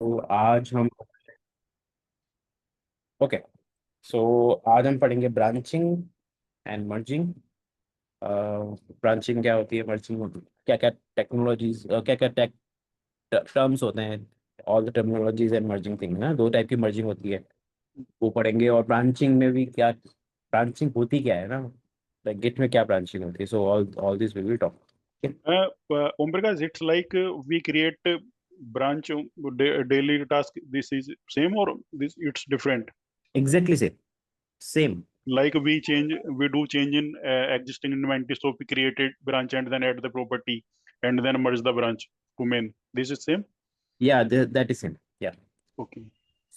तो आज हम ओके सो आज हम पढ़ेंगे ब्रांचिंग एंड मर्जिंग। ब्रांचिंग क्या होती है, मर्जिंग क्या क्या टेक्नोलॉजीज, क्या क्या टेक टर्म्स होते हैं। All the technologies and merging thing ना, दो टाइप की मर्जिंग होती है, वो पढ़ेंगे। और ब्रांचिंग में भी क्या ब्रांचिंग होती क्या है ना, लाइक गिट में क्या ब्रांचिंग होती है। So all all this we will talk. Om Prakash, it's like we create a branch daily task. This is same or this it's different. Exactly same same. Like we do change in existing inventory. So we created branch and then add the property and then merge the branch to main. This is same. या that is same या। Okay.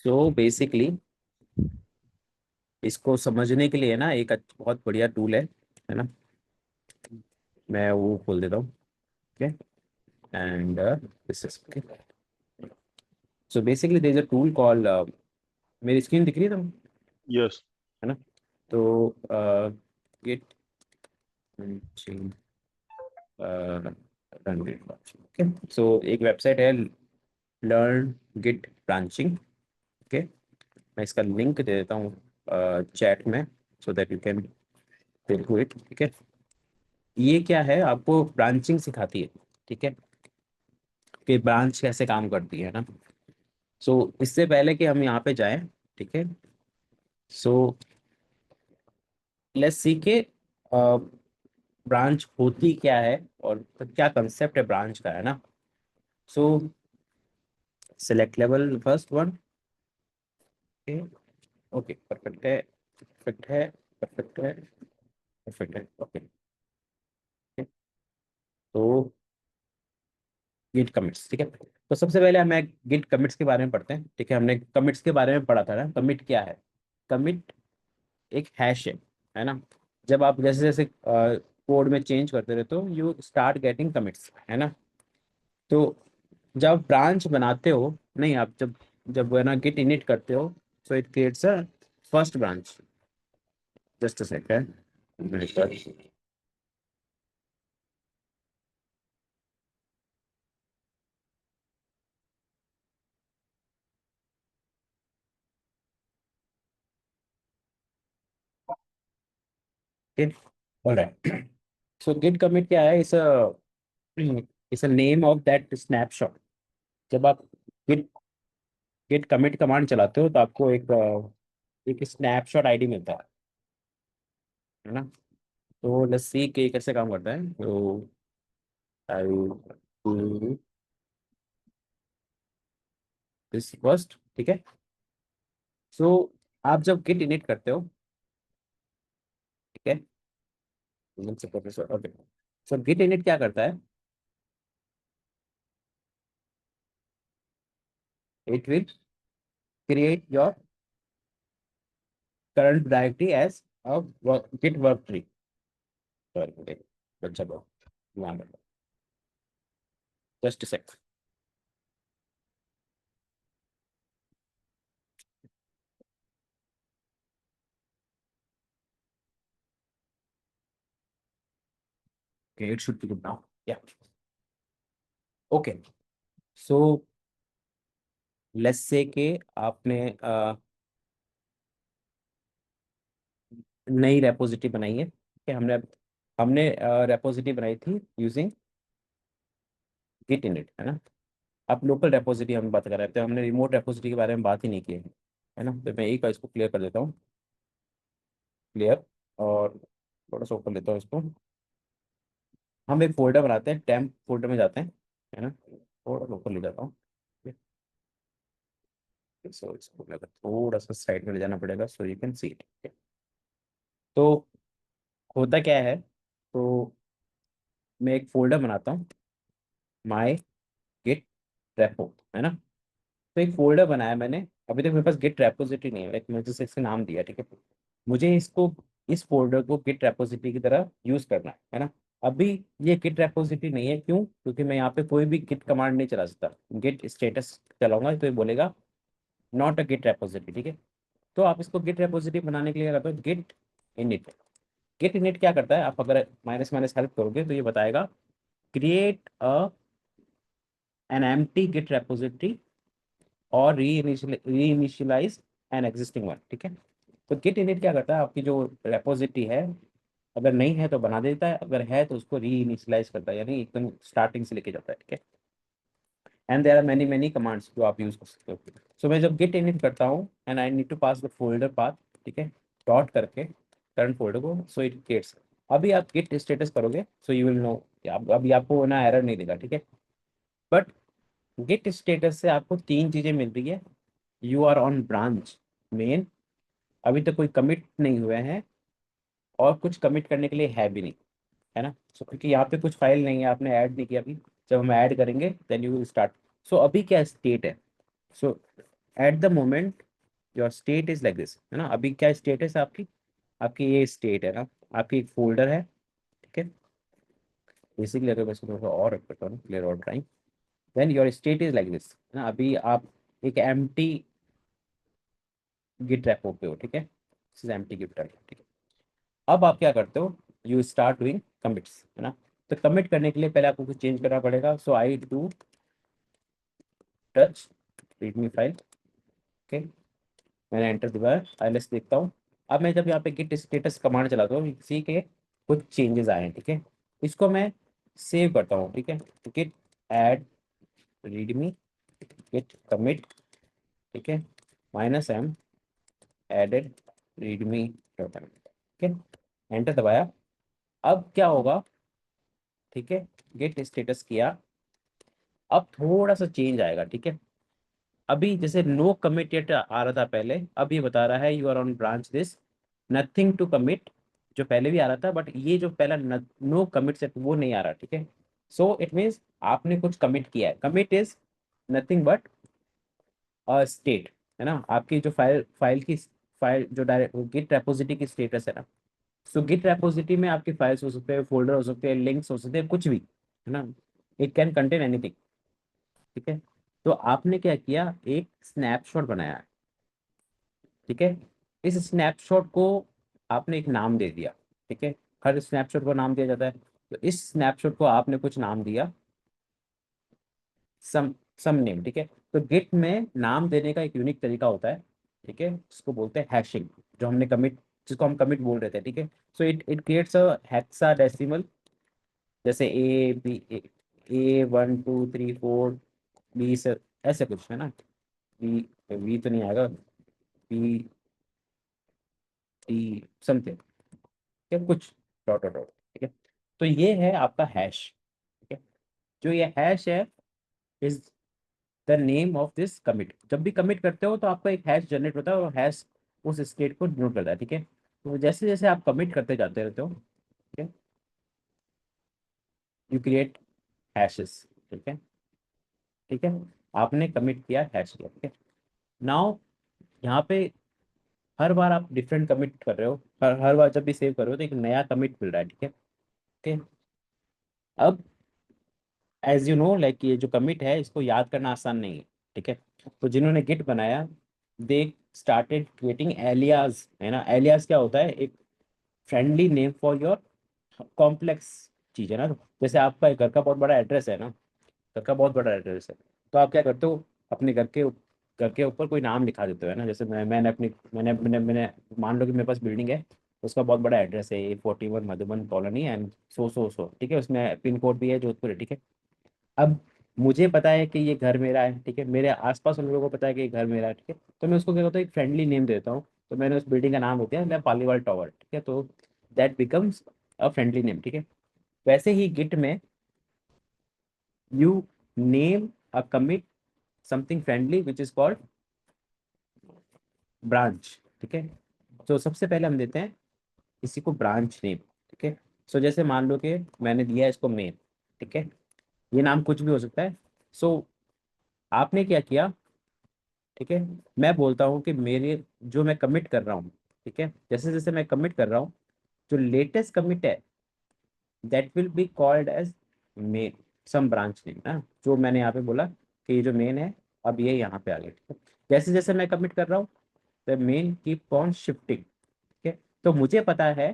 So basically इसको समझने के लिए ना एक बहुत बढ़िया टूल है ना। मैं वो खोल देता हूँ। Okay and this is okay. So basically there is a tool call, मेरी स्क्रीन दिख रही है तुम, Yes. है ना। तो Git run Git branching. Okay so एक वेबसाइट है, लर्न गिट ब्रांचिंग। ओके मैं इसका लिंक दे देता हूँ चैट में, so that you can do it. ठीक है, ये क्या है, आपको ब्रांचिंग सिखाती है। ठीक है, कि ब्रांच कैसे काम करती है ना। सो इससे पहले कि हम यहाँ पे जाएं, ठीक है, सो लेट्स सी के ब्रांच होती क्या है और क्या कंसेप्ट है ब्रांच का, है ना। सो select level first one. Okay okay perfect है, परफेक्ट है, परफेक्ट है, परफेक्ट है। ओके तो गिट कमिट्स, ठीक है। तो सबसे पहले हमें गिट कमिट्स के बारे में पढ़ते हैं। ठीक है, हमने कमिट्स के बारे में पढ़ा था ना। कमिट क्या है? कमिट एक हैश है ना। जब आप जैसे जैसे कोड में चेंज करते रहते हो, यू स्टार्ट गेटिंग कमिट्स, है ना। तो जब ब्रांच बनाते हो, नहीं, आप जब जब है ना गिट इनिट करते हो, so it creates a first branch. Just a second, alright. So Git commit क्या है? It's a name of that snapshot. जब आप गिट गिट कमिट कमांड चलाते हो तो आपको एक स्नैपशॉट आईडी मिलता है ना। तो लेट्स सी कि कैसे काम करता है। तो आई डू दिस फर्स्ट, ठीक है। सो आप जब गिट इनिट करते हो, ठीक है, ओके, सो गिट इनिट क्या करता है? It will create your current directory as a Git work tree. Sorry, अच्छा बहुत just sec. Okay it should be good now, yeah. Okay so let's say कि आपने नई रेपोजिटरी बनाई है। ठीक है, हमने हमने रेपोजिटरी बनाई थी यूजिंग गिट इनिट, है ना। आप लोकल रेपोजिटरी हम बात कर रहे थे, हमने रिमोट रेपोजिटरी के बारे में बात ही नहीं की है ना। तो मैं एक बार इसको क्लियर कर देता हूँ, क्लियर। और थोड़ा सा ओपन लेता हूँ इसको। हम एक फोल्डर बनाते हैं, टेम्प फोल्डर में जाते हैं, है ना। थोड़ा सा ऊपर ले जाता हूँ। सो इसको थोड़ा सा साइड में ले जाना पड़ेगा, so you can see it. तो होता क्या है, तो मैं एक फोल्डर बनाता हूँ, माई गिट रेपो, है ना। तो एक फोल्डर बनाया मैंने। अभी तक मेरे पास गिट रेपोजिटरी नहीं है, लाइक मुझे जैसे इसका नाम दिया, ठीक है। मुझे इसको इस फोल्डर को गिट रेपोजिटरी की तरह यूज करना है ना। अभी ये गिट रेपोजिटरी नहीं है, क्यों? क्योंकि मैं यहाँ पे कोई भी गिट कमांड नहीं चला सकता। गिट स्टेटस चलाऊंगा तो ये बोलेगा नॉट अ गिट रेपोजिटरी, ठीक है। तो आप इसको गिट रेपोजिटरी बनाने के लिए करते हो गिट इनिट। गिट इनिट क्या करता है, आप अगर माइनस माइनस हेल्प करोगे तो ये बताएगा create a an empty Git repository और री इनिशियलाइज एन एग्जिस्टिंग वन, ठीक है। तो गिट इनिट क्या करता है, आपकी जो रेपोजिटरी है अगर नहीं है तो बना देता है, अगर है तो उसको री इनिशियलाइज करता है, यानी एकदम स्टार्टिंग से लेके जाता है, ठीक है। And there are many many commands जो आप यूज कर सकते हो। सो मैं जब गिट इनिट करता हूँ and I need to pass the folder path, ठीक है, डॉट करके करंट फोल्डर को, सो इट गेट्स। अभी आप गिट स्टेटस करोगे सो यू विल नो, अभी आपको ना एरर नहीं देगा, ठीक है। बट गिट स्टेटस से आपको तीन चीजें मिल रही है। You are on branch main, अभी तक कोई कमिट नहीं हुए हैं, और कुछ कमिट करने के लिए है भी नहीं, है ना। सो क्योंकि यहाँ पे कुछ फाइल नहीं है, आपने ऐड नहीं किया अभी, जब हम ऐड करेंगे then you will start. So अभी क्या स्टेट है, so at the moment your state is like this, है ना। अभी क्या स्टेटस है आपकी, आपकी ये स्टेट है ना, आपकी एक फोल्डर है, ठीक है। बेसिकली अगर मैं इसको थोड़ा सा और करता हूँ क्लियर और drawing, then your state is like this, है ना। अभी आप एक एम्प्टी गिट रेपो पे हो, ठीक है, this is empty Git repo, ठीक है। अब आप क्या करते हो, यू स्टार्ट डूइंग कमिट्स, है ना। तो कमिट करने के लिए पहले आपको कुछ चेंज करना पड़ेगा, so I do touch readme file, okay. मैंने एंटर दबाया, आईएलएस देखता हूँ। अब मैं जब यहाँ पे गिट स्टेटस कमांड चलाता हूँ, इसी के कुछ चेंजेस आए हैं, ठीक है। इसको मैं सेव करता हूँ, ठीक है। Git add readme Git commit, ठीक है, -m added readme dot M, ठीक है। एंटर दबाया। अब क्या होगा, ठीक है, गेट स्टेटस किया, अब थोड़ा सा चेंज आएगा, ठीक है। अभी जैसे नो कमिट येट आ रहा था पहले, अब ये बता रहा है you are on branch this nothing to commit, जो पहले भी आ रहा था, बट ये जो पहला नो कमिट सेट वो नहीं आ रहा, ठीक है। सो इट मीन्स आपने कुछ कमिट किया है, commit is nothing but state, है ना। आपकी जो फाइल जो डायरेक्ट गिट रेपोजिटरी की स्टेटस है ना। सो गिट रेपोजिटरी में आपकी फाइल्स हो सकते हैं, फोल्डर हो सकते हैं, लिंक्स हो सकते हैं, कुछ भी, है ना। इट कैन कंटेन एनीथिंग, ठीक है। तो आपने क्या किया, एक स्नैपशॉट बनाया है, ठीक है। इस स्नैपशॉट को आपने एक नाम दे दिया, ठीक है। हर स्नैपशॉट को नाम दिया जाता है, तो इस स्नैपशॉट को आपने कुछ नाम दिया, सम सम नेम, ठीक है। तो गिट में नाम देने का एक यूनिक तरीका होता है, ठीक है, जिसको बोलते हैं हैशिंग, जो हमने कमिट, जिसको हम कमिट बोल रहे थे, ठीक है। So it it creates a hexadecimal, जैसे ए 1 2 3 4 बी से, ऐसे कुछ है ना। वी वी तो नहीं आएगा, बी टी समथिंग, ठीक है, कुछ डॉट डॉट डॉट, ठीक है। तो ये है आपका हैश, ठीक है। जो ये हैश है is the name of this commit. जब भी कमिट करते हो तो आपका एक हैश जनरेट होता है, और हैश उस स्टेट को डिनोट करता है, ठीक है। तो जैसे जैसे आप कमिट करते जाते रहते हो, ठीक है, यू क्रिएट हैशेस, ठीक है, ठीक है। आपने कमिट किया, हैश किया, ठीक है। नाउ यहाँ पे हर बार आप डिफरेंट कमिट कर रहे हो, हर बार जब भी सेव कर रहे हो तो एक नया कमिट मिल रहा है, ठीक है, ठीक है। अब एज यू नो लाइक ये जो कमिट है इसको याद करना आसान नहीं है, ठीक है। तो जिन्होंने गिट बनाया दे स्टार्टेड क्रिएटिंग एलियाज, है ना। एलियाज क्या होता है, एक friendly name for your complex चीज, है ना। जैसे आपका एक घर का बहुत बड़ा एड्रेस है ना, घर का बहुत बड़ा एड्रेस है, तो आप क्या करते हो, अपने घर के ऊपर कोई नाम लिखा देते हो, है ना। जैसे मैंने अपनी मैंने मान लो कि मेरे पास बिल्डिंग है, उसका बहुत बड़ा एड्रेस है A41 Madhuban colony and so, ठीक है, उसमें पिन कोड भी है जोधपुर है, ठीक है। अब मुझे पता है कि ये घर मेरा है, ठीक है, मेरे आसपास उन लोगों को पता है कि ये घर मेरा है, ठीक है। तो मैं उसको क्या करता हूँ, एक फ्रेंडली नेम देता हूँ। तो मैंने उस बिल्डिंग का नाम होता है मतलब पालीवाल टावर, ठीक है। तो that becomes a friendly name, ठीक है। वैसे ही गिट में you name a commit something friendly which is called branch, ठीक है। तो सबसे पहले हम देते हैं इसी को ब्रांच नेम, ठीक है। सो जैसे मान लो कि मैंने दिया है इसको मेन, ठीक है, ये नाम कुछ भी हो सकता है। सो आपने क्या किया, ठीक है, मैं बोलता हूँ कि मेरे जो मैं कमिट कर रहा हूँ, ठीक है, जैसे जैसे मैं कमिट कर रहा हूँ, जो लेटेस्ट कमिट है that will be called as main some branch name ना। जो मैंने यहाँ पे बोला कि ये जो मेन है, अब ये यहाँ पे आ गया, ठीक है। जैसे जैसे मैं कमिट कर रहा हूँ the main keep on shifting, ठीक है। तो मुझे पता है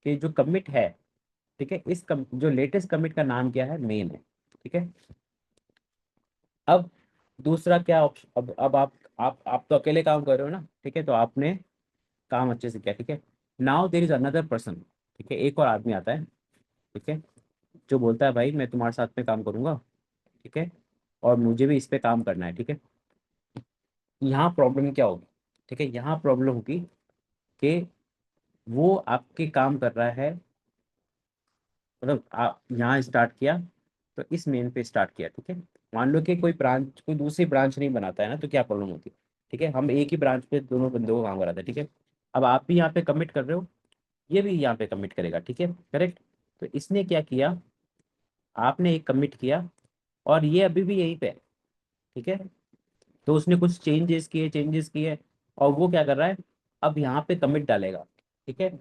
कि जो कमिट है, ठीक है, जो लेटेस्ट कमिट का नाम क्या है, मेन है, ठीक है। अब दूसरा क्या ऑप्शन, अब आप तो अकेले काम कर रहे हो ना, ठीक है, तो आपने काम अच्छे से किया, ठीक है। Now there is another person, ठीक है, एक और आदमी आता है, ठीक है, जो बोलता है भाई मैं तुम्हारे साथ में काम करूंगा, ठीक है, और मुझे भी इस पे काम करना है, ठीक है। यहाँ प्रॉब्लम क्या होगी, ठीक है, यहाँ प्रॉब्लम होगी कि वो आपके काम कर रहा है, मतलब आप यहाँ स्टार्ट किया, तो इस मेन पे स्टार्ट किया, ठीक है। मान लो कि कोई ब्रांच, कोई दूसरी ब्रांच नहीं बनाता है ना, तो क्या प्रॉब्लम होती है, ठीक है, हम एक ही ब्रांच पे दोनों बंदों को काम कराते हैं, ठीक है। अब आप भी यहाँ पे कमिट कर रहे हो, ये भी यहाँ पे कमिट करेगा, ठीक है, करेक्ट। तो इसने क्या किया, आपने एक कमिट किया, और ये अभी भी यहीं पे है, ठीक है। तो उसने कुछ चेंजेस किए, और वो क्या कर रहा है, अब यहाँ पे कमिट डालेगा, ठीक है।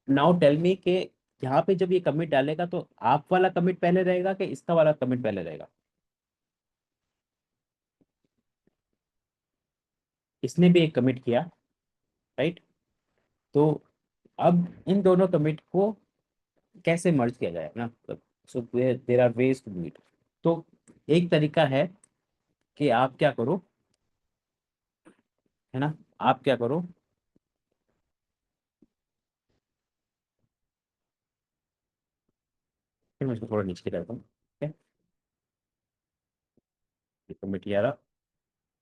नाउ टेल मी के यहाँ पे जब ये कमिट डालेगा, तो आप वाला कमिट पहले रहेगा कि इसका वाला कमिट पहले रहेगा। इसने भी एक कमिट किया, राइट। तो अब इन दोनों कमिट को कैसे मर्ज किया जाए ना, so there are ways to do it. तो एक तरीका है कि आप क्या करो, है ना, आप क्या करो, फिर मैं इसको थोड़ा नीचे करता हूँ, ठीक है। ये कमिट ये रहा,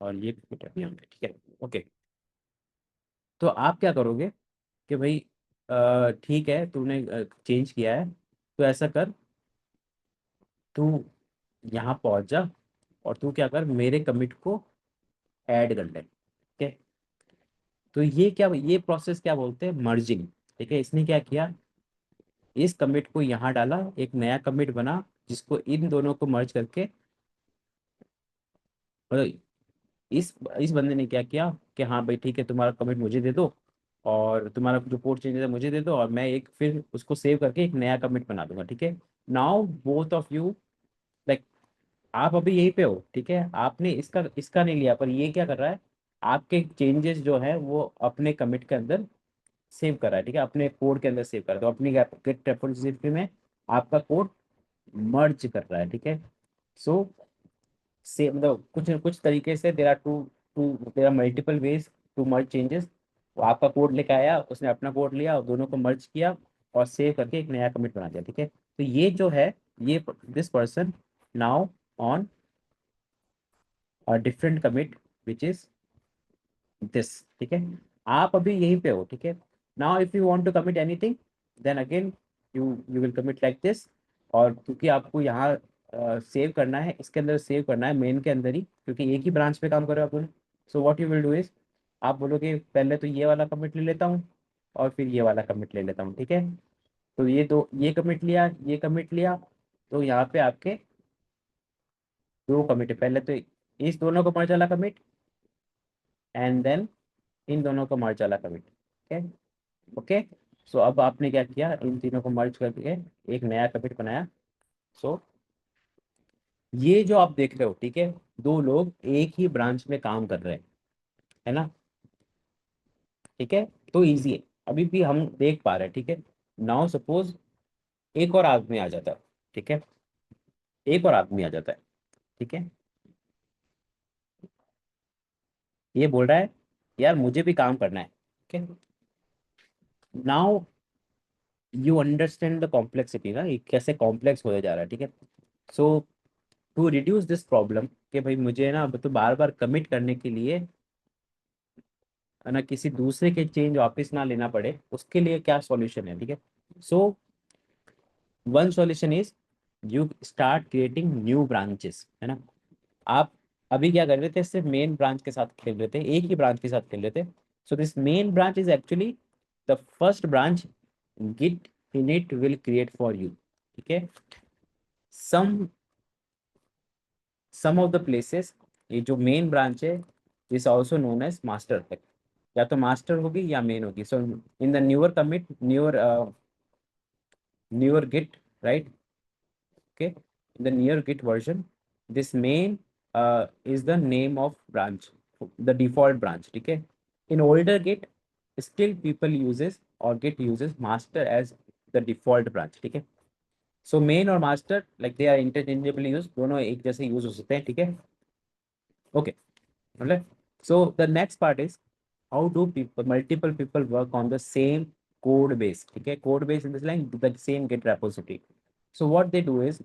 और ये कमिट अभी यहाँ पे, ठीक है, ओके। तो आप क्या करोगे कि भाई ठीक है, तूने चेंज किया है, तो ऐसा कर, तू यहाँ पहुंच जा, और तू क्या कर, मेरे कमिट को ऐड कर ले, ठीक है। तो ये प्रोसेस क्या बोलते हैं, मर्जिंग, ठीक है। इसने क्या किया, इस कमिट को यहाँ डाला, एक नया कमिट बना, जिसको इन दोनों को मर्ज करके, मतलब इस बंदे ने क्या किया कि हाँ भाई ठीक है, तुम्हारा कमिट मुझे दे दो, और तुम्हारा जो कोड चेंजेस है मुझे दे दो, और मैं एक फिर उसको सेव करके एक नया कमिट बना दूंगा, ठीक है। Now both of you, like, आप अभी यहीं पे हो, ठीक है, आपने इसका इसका नहीं लिया, पर ये क्या कर रहा है, आपके चेंजेस जो है वो अपने कमिट के अंदर सेव कर रहा है, ठीक है, अपने कोड के अंदर सेव कर रहा है, तो अपनी गेट रेपोजिटरी में आपका कोड मर्ज कर रहा है, ठीक है। सो से मतलब कुछ कुछ तरीके से there are two two there are multiple ways to merge changes. वो आपका कोड लेके आया, उसने अपना कोड लिया, और दोनों को मर्ज किया, और सेव करके एक नया कमिट बना दिया, ठीक है। तो ये जो है, ये this person now on different commit which is this, ठीक है। आप अभी यहीं पे हो, ठीक है। Now if you want to commit anything, then again you you will commit like this. और क्योंकि आपको यहाँ सेव करना है, इसके अंदर सेव करना है, मेन के अंदर ही, क्योंकि एक ही ब्रांच पे काम करो आप दोनों। So what you will do is, आप बोलोगे पहले तो ये वाला कमिट ले लेता हूँ, और फिर ये वाला कमिट ले लेता हूँ, ठीक है। तो ये कमिट लिया, ये कमिट लिया, तो यहाँ पे आपके दो कमिट है, पहले तो इस दोनों को मर्ज वाला कमिट, एंड देन इन दोनों को मर्ज वाला कमिट, ठीक है, ओके। सो अब आपने क्या किया, इन तीनों को मर्ज करके एक नया कमिट बनाया। सो ये जो आप देख रहे हो, ठीक है, दो लोग एक ही ब्रांच में काम कर रहे हैं, है ना, ठीक है। तो इजी है, अभी भी हम देख पा रहे हैं, ठीक है। नाउ सपोज एक और आदमी आ जाता है, ठीक है, एक और आदमी आ जाता है, ठीक है, ये बोल रहा है यार मुझे भी काम करना है, ठीक है। Now you understand the complexity ना, ये कैसे कॉम्प्लेक्स होने जा रहा है, ठीक है। सो टू रिड्यूस दिस प्रॉब्लम, कि भाई मुझे ना अब तो बार बार कमिट करने के लिए, है ना, किसी दूसरे के चेंज वापस ना लेना पड़े, उसके लिए क्या सॉल्यूशन है, ठीक है। So one solution is you start creating new branches, है ना। आप अभी क्या कर रहे थे, सिर्फ मेन ब्रांच के साथ खेल रहे थे, एक ही ब्रांच के साथ खेल रहे थे। So this main branch is actually the first branch git init will create for you, ठीक है। Some some of the places, ये जो मेन ब्रांच है, is also known as master, या तो मास्टर होगी या मेन होगी। So in the newer commit, newer git, right, okay, in the newer git version, this main is the name of branch, the default branch, ठीक है। In older git still people uses और git uses master as the default branch, ठीक है। So main और master like they are interchangeably use, दोनों एक जैसे use हो सकते हैं, ठीक है। ओके, मतलब so the next part is how do people multiple people work on the same code base, ठीक है। Code base in this line the same Git repository. So what they do is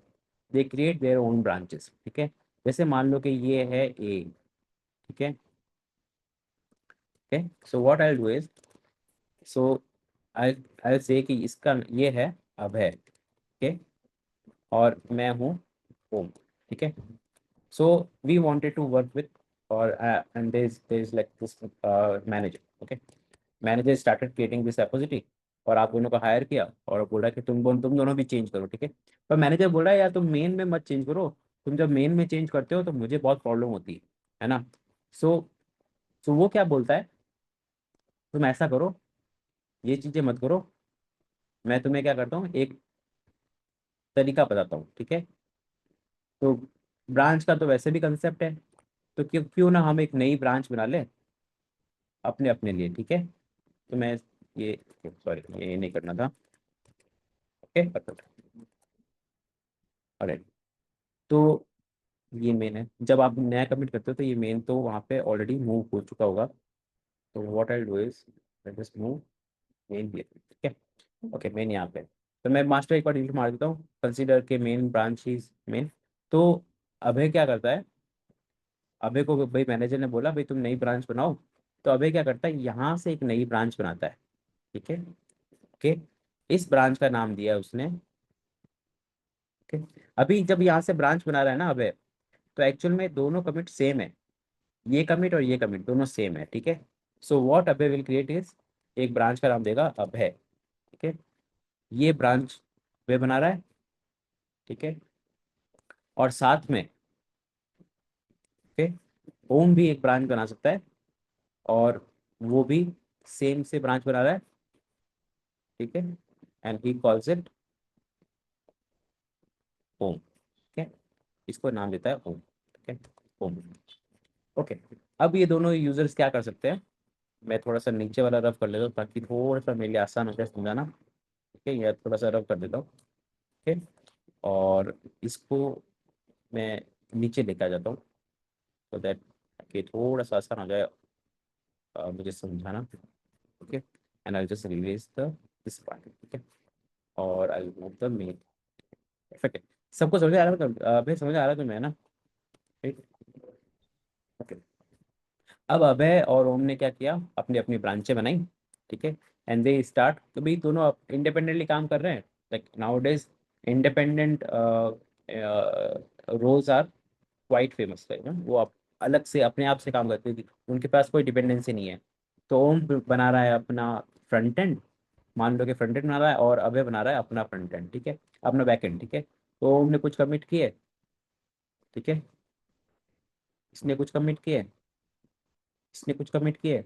they create their own branches, ठीक है। जैसे मान लो कि ये है ए, ठीक है। Okay, so what I do is, so I I say कि इसका ये है अभय, ओके, और मैं हूँ ओम, ठीक है। So we wanted to work with or and there's like this manager, okay. Manager started creating this repository और आप दोनों को हायर किया और बोल रहा है कि तुम दोनों भी चेंज करो, ठीक है। पर मैनेजर बोल रहा है यार तुम मेन में मत चेंज करो, तुम जब मेन में चेंज करते हो तो मुझे बहुत प्रॉब्लम होती है ना। सो सो वो क्या बोलता है, तुम ऐसा करो, ये चीजें मत करो, मैं तुम्हें क्या करता हूँ एक तरीका बताता हूँ, ठीक है। तो ब्रांच का तो वैसे भी कंसेप्ट है, तो क्यों क्यों ना हम एक नई ब्रांच बना ले अपने अपने लिए, ठीक है। तो मैं ये सॉरी ये नहीं करना था, ओके परफेक्ट। ऑलराइट, तो ये मेन है, जब आप नया कमिट करते हो तो ये मेन तो वहाँ पे ऑलरेडी मूव हो चुका होगा। तो what I do is let us move main here, ठीक है। ओके, मेन यहाँ पे, तो मैं मास्टर एक बार डिलीट मार देता हूँ, कंसीडर के मेन ब्रांच इज मेन। तो अभय क्या करता है, अभय को भाई मैनेजर ने बोला भाई तुम नई ब्रांच बनाओ, तो अभय क्या करता है यहाँ से एक नई ब्रांच बनाता है, ठीक है। ओके, इस ब्रांच का नाम दिया है उसने, ओके। अभी जब यहाँ से ब्रांच बना रहा है ना अभय, तो एक्चुअल में दोनों कमिट सेम है, ये कमिट और ये कमिट दोनों सेम है, ठीक है। So what Abhay will create is एक ब्रांच का नाम देगा अभय, ठीक है। ये ब्रांच वे बना रहा है, ठीक है। और साथ में ओके ओम भी एक ब्रांच बना सकता है और वो भी सेम से ब्रांच बना रहा है, ठीक है। एंड ही कॉल्स इट ओम, ठीक है। इसको नाम देता है ओम, ठीक है, ओम। ओके, अब ये दोनों यूजर्स क्या कर सकते हैं, मैं थोड़ा सा नीचे वाला रफ कर लेता हूँ ताकि थोड़ा सा मेरे लिए आसान हो जाए समझाना, ठीक है। या थोड़ा सा रफ कर देता हूँ, ठीक है। और इसको मैं नीचे लेकर आ जाता हूँ so दैट कि थोड़ा सा आसान हो जाए मुझे समझाना, okay. And I just release the this part, ठीक है। और I move the main, perfect है। सबको समझ आ रहा है, अभी समझ आ रहा है तुम्हें ना, ठीक, ओके। अब अभय और ओम ने क्या किया, अपनी अपनी ब्रांचें बनाई, ठीक है। एंड दे स्टार्ट, तो भाई दोनों इंडिपेंडेंटली काम कर रहे हैं, like nowadays independent roles are quite famous है ना, वो आप अलग से अपने आप से काम करते हैं, उनके पास कोई डिपेंडेंसी नहीं है। तो ओम बना रहा है अपना फ्रंट एंड, मान लो कि फ्रंट एंड बना रहा है और अभय बना रहा है अपना फ्रंट एंड, ठीक है, अपना बैक एंड, ठीक है। तो ओम ने कुछ कमिट किए, ठीक है, इसने कुछ कमिट किए, इसने कुछ कमिट किए।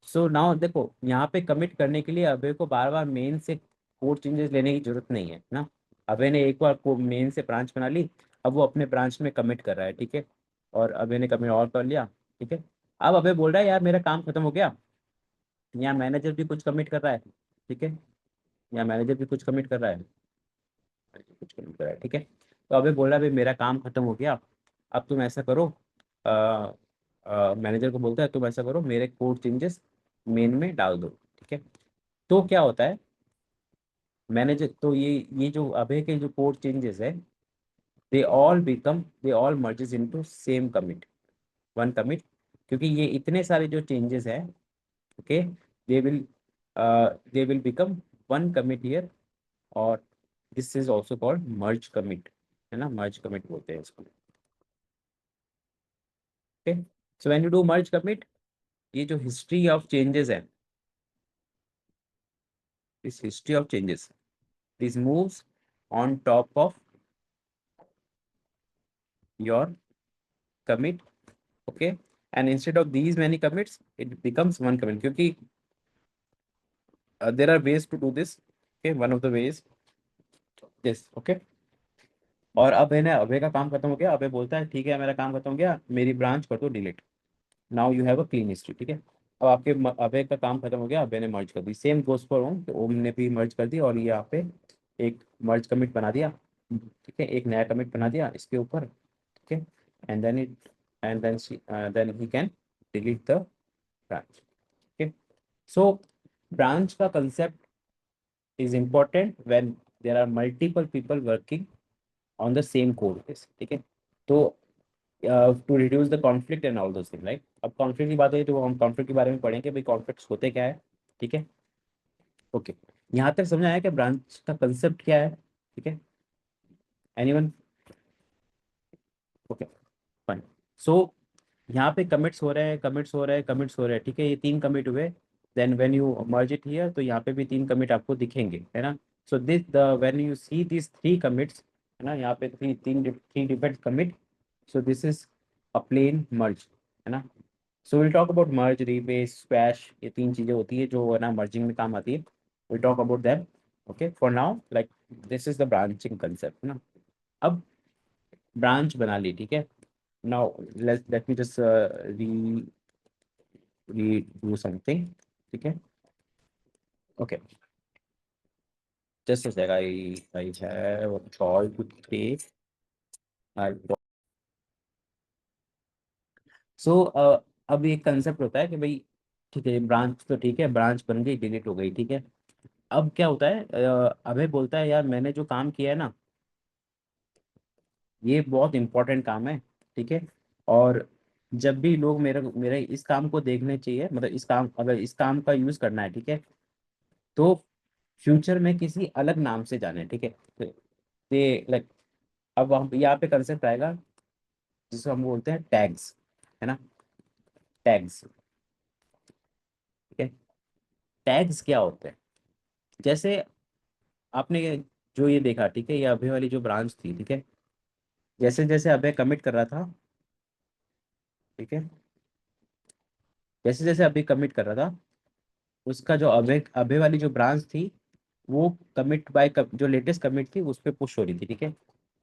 सो नाउ देखो यहाँ पे कमिट करने के लिए अभय को बार बार मेन से कोड चेंजेस लेने की जरूरत नहीं है ना। अभय ने एक बार मेन से ब्रांच बना ली, अब वो अपने ब्रांच में कमिट कर रहा है, ठीक है। और अभय ने कमिट और कर लिया, ठीक है। अब अभय बोल रहा है यार मेरा काम खत्म हो गया, यहाँ मैनेजर भी कुछ कमिट कर रहा है, ठीक है। यहाँ मैनेजर भी कुछ कमिट कर रहा है, कुछ कमिट कर रहा है, ठीक है। तो अभय बोल रहा है भाई मेरा काम खत्म हो गया, अब तुम ऐसा करो, मैनेजर को बोलता है तुम ऐसा करो मेरे कोड चेंजेस मेन में डाल दो, ठीक है। तो क्या होता है, मैनेजर तो ये जो अभय के जो कोड चेंजेस है, they all merges into same commit, one commit, क्योंकि ये इतने सारे जो चेंजेस है, okay, they will they will become one commit here. और this is also called merge commit, है ना, मर्ज कमिट बोलते हैं इसको, okay. So when you do merge commit, ये जो हिस्ट्री ऑफ चेंजेस है, this history of changes, this moves on top of your commit, okay. And instead of these many commits it becomes one commit, क्योंकि there are ways to do this, okay, one of the ways this, okay। और अब है ना अभय का काम खत्म हो गया, अभय बोलता है ठीक है मेरा काम खत्म हो गया, मेरी ब्रांच कर दो delete, now you have a clean history, ठीक है। अब आपके अभय का काम खत्म हो गया, अभय ने मर्ज कर दी, सेम गोस फॉर ओम, तो ओम ने भी मर्ज कर दी और ये यहाँ पे एक मर्ज कमिट बना दिया, ठीक है, एक नया कमिट बना दिया इसके ऊपर, ठीक है, and then it then he can delete the branch. Okay, so branch का concept is important when there are multiple people working on the same code base, ठीक है। तो to reduce the conflict and all those thing, right. अब conflict की बात हुई तो हम कॉन्फ्लिक्ट के बारे में पढ़ेंगे, भाई कॉन्फ्लिक्ट्स होते क्या है, ठीक है। ओके, यहाँ तक समझ आया कि ब्रांच का कंसेप्ट क्या है, ठीक है, एनीवन? Okay, fine. सो यहाँ पे कमिट्स हो रहे हैं, कमिट्स हो रहे हैं, कमिट्स हो रहे हैं, ठीक है, ये 3 कमिट हुए। Then when you merge it here, तो यहाँ पे भी 3 कमिट आपको दिखेंगे, है ना। So this the when you see this 3 commits, है ना, यहाँ पे 3 different commit, so this is a plain merge, है ना। So will talk about merge, rebase, squash, ये 3 चीजें होती है जो है ना मर्जिंग में काम आती है। Will talk about them. Okay, for now like this is the branching concept, है ना। अब ब्रांच बना ली, ठीक है। Now let me just redo something, ठीक है। ओके, जस्ट हो जाएगा। I have a call to take। सो अब एक कंसेप्ट होता है कि भाई ठीक है, ब्रांच तो ठीक है, ब्रांच बन गई, डिलीट हो गई, ठीक है। अब क्या होता है, अभय बोलता है यार मैंने जो काम किया है ना, ये बहुत इंपॉर्टेंट काम है, ठीक है। और जब भी लोग मेरे मेरे इस काम को देखने चाहिए, मतलब इस काम, अगर इस काम का यूज करना है, ठीक है, तो फ्यूचर में किसी अलग नाम से जाने, ठीक है। ये लाइक, अब हम यहाँ पे कंसेप्ट आएगा जिसको हम बोलते हैं टैग्स, है ना, टैग्स, ठीक है। टैग्स क्या होते हैं, जैसे आपने जो ये देखा, ठीक है, ये अभय वाली जो ब्रांच थी, ठीक है, जैसे जैसे अभय कमिट कर रहा था, ठीक है, जैसे जैसे अभय कमिट कर रहा था, उसका जो अभय अभय वाली जो ब्रांच थी, वो कमिट बाय जो लेटेस्ट कमिट थी उस पर पुश हो रही थी, ठीक है।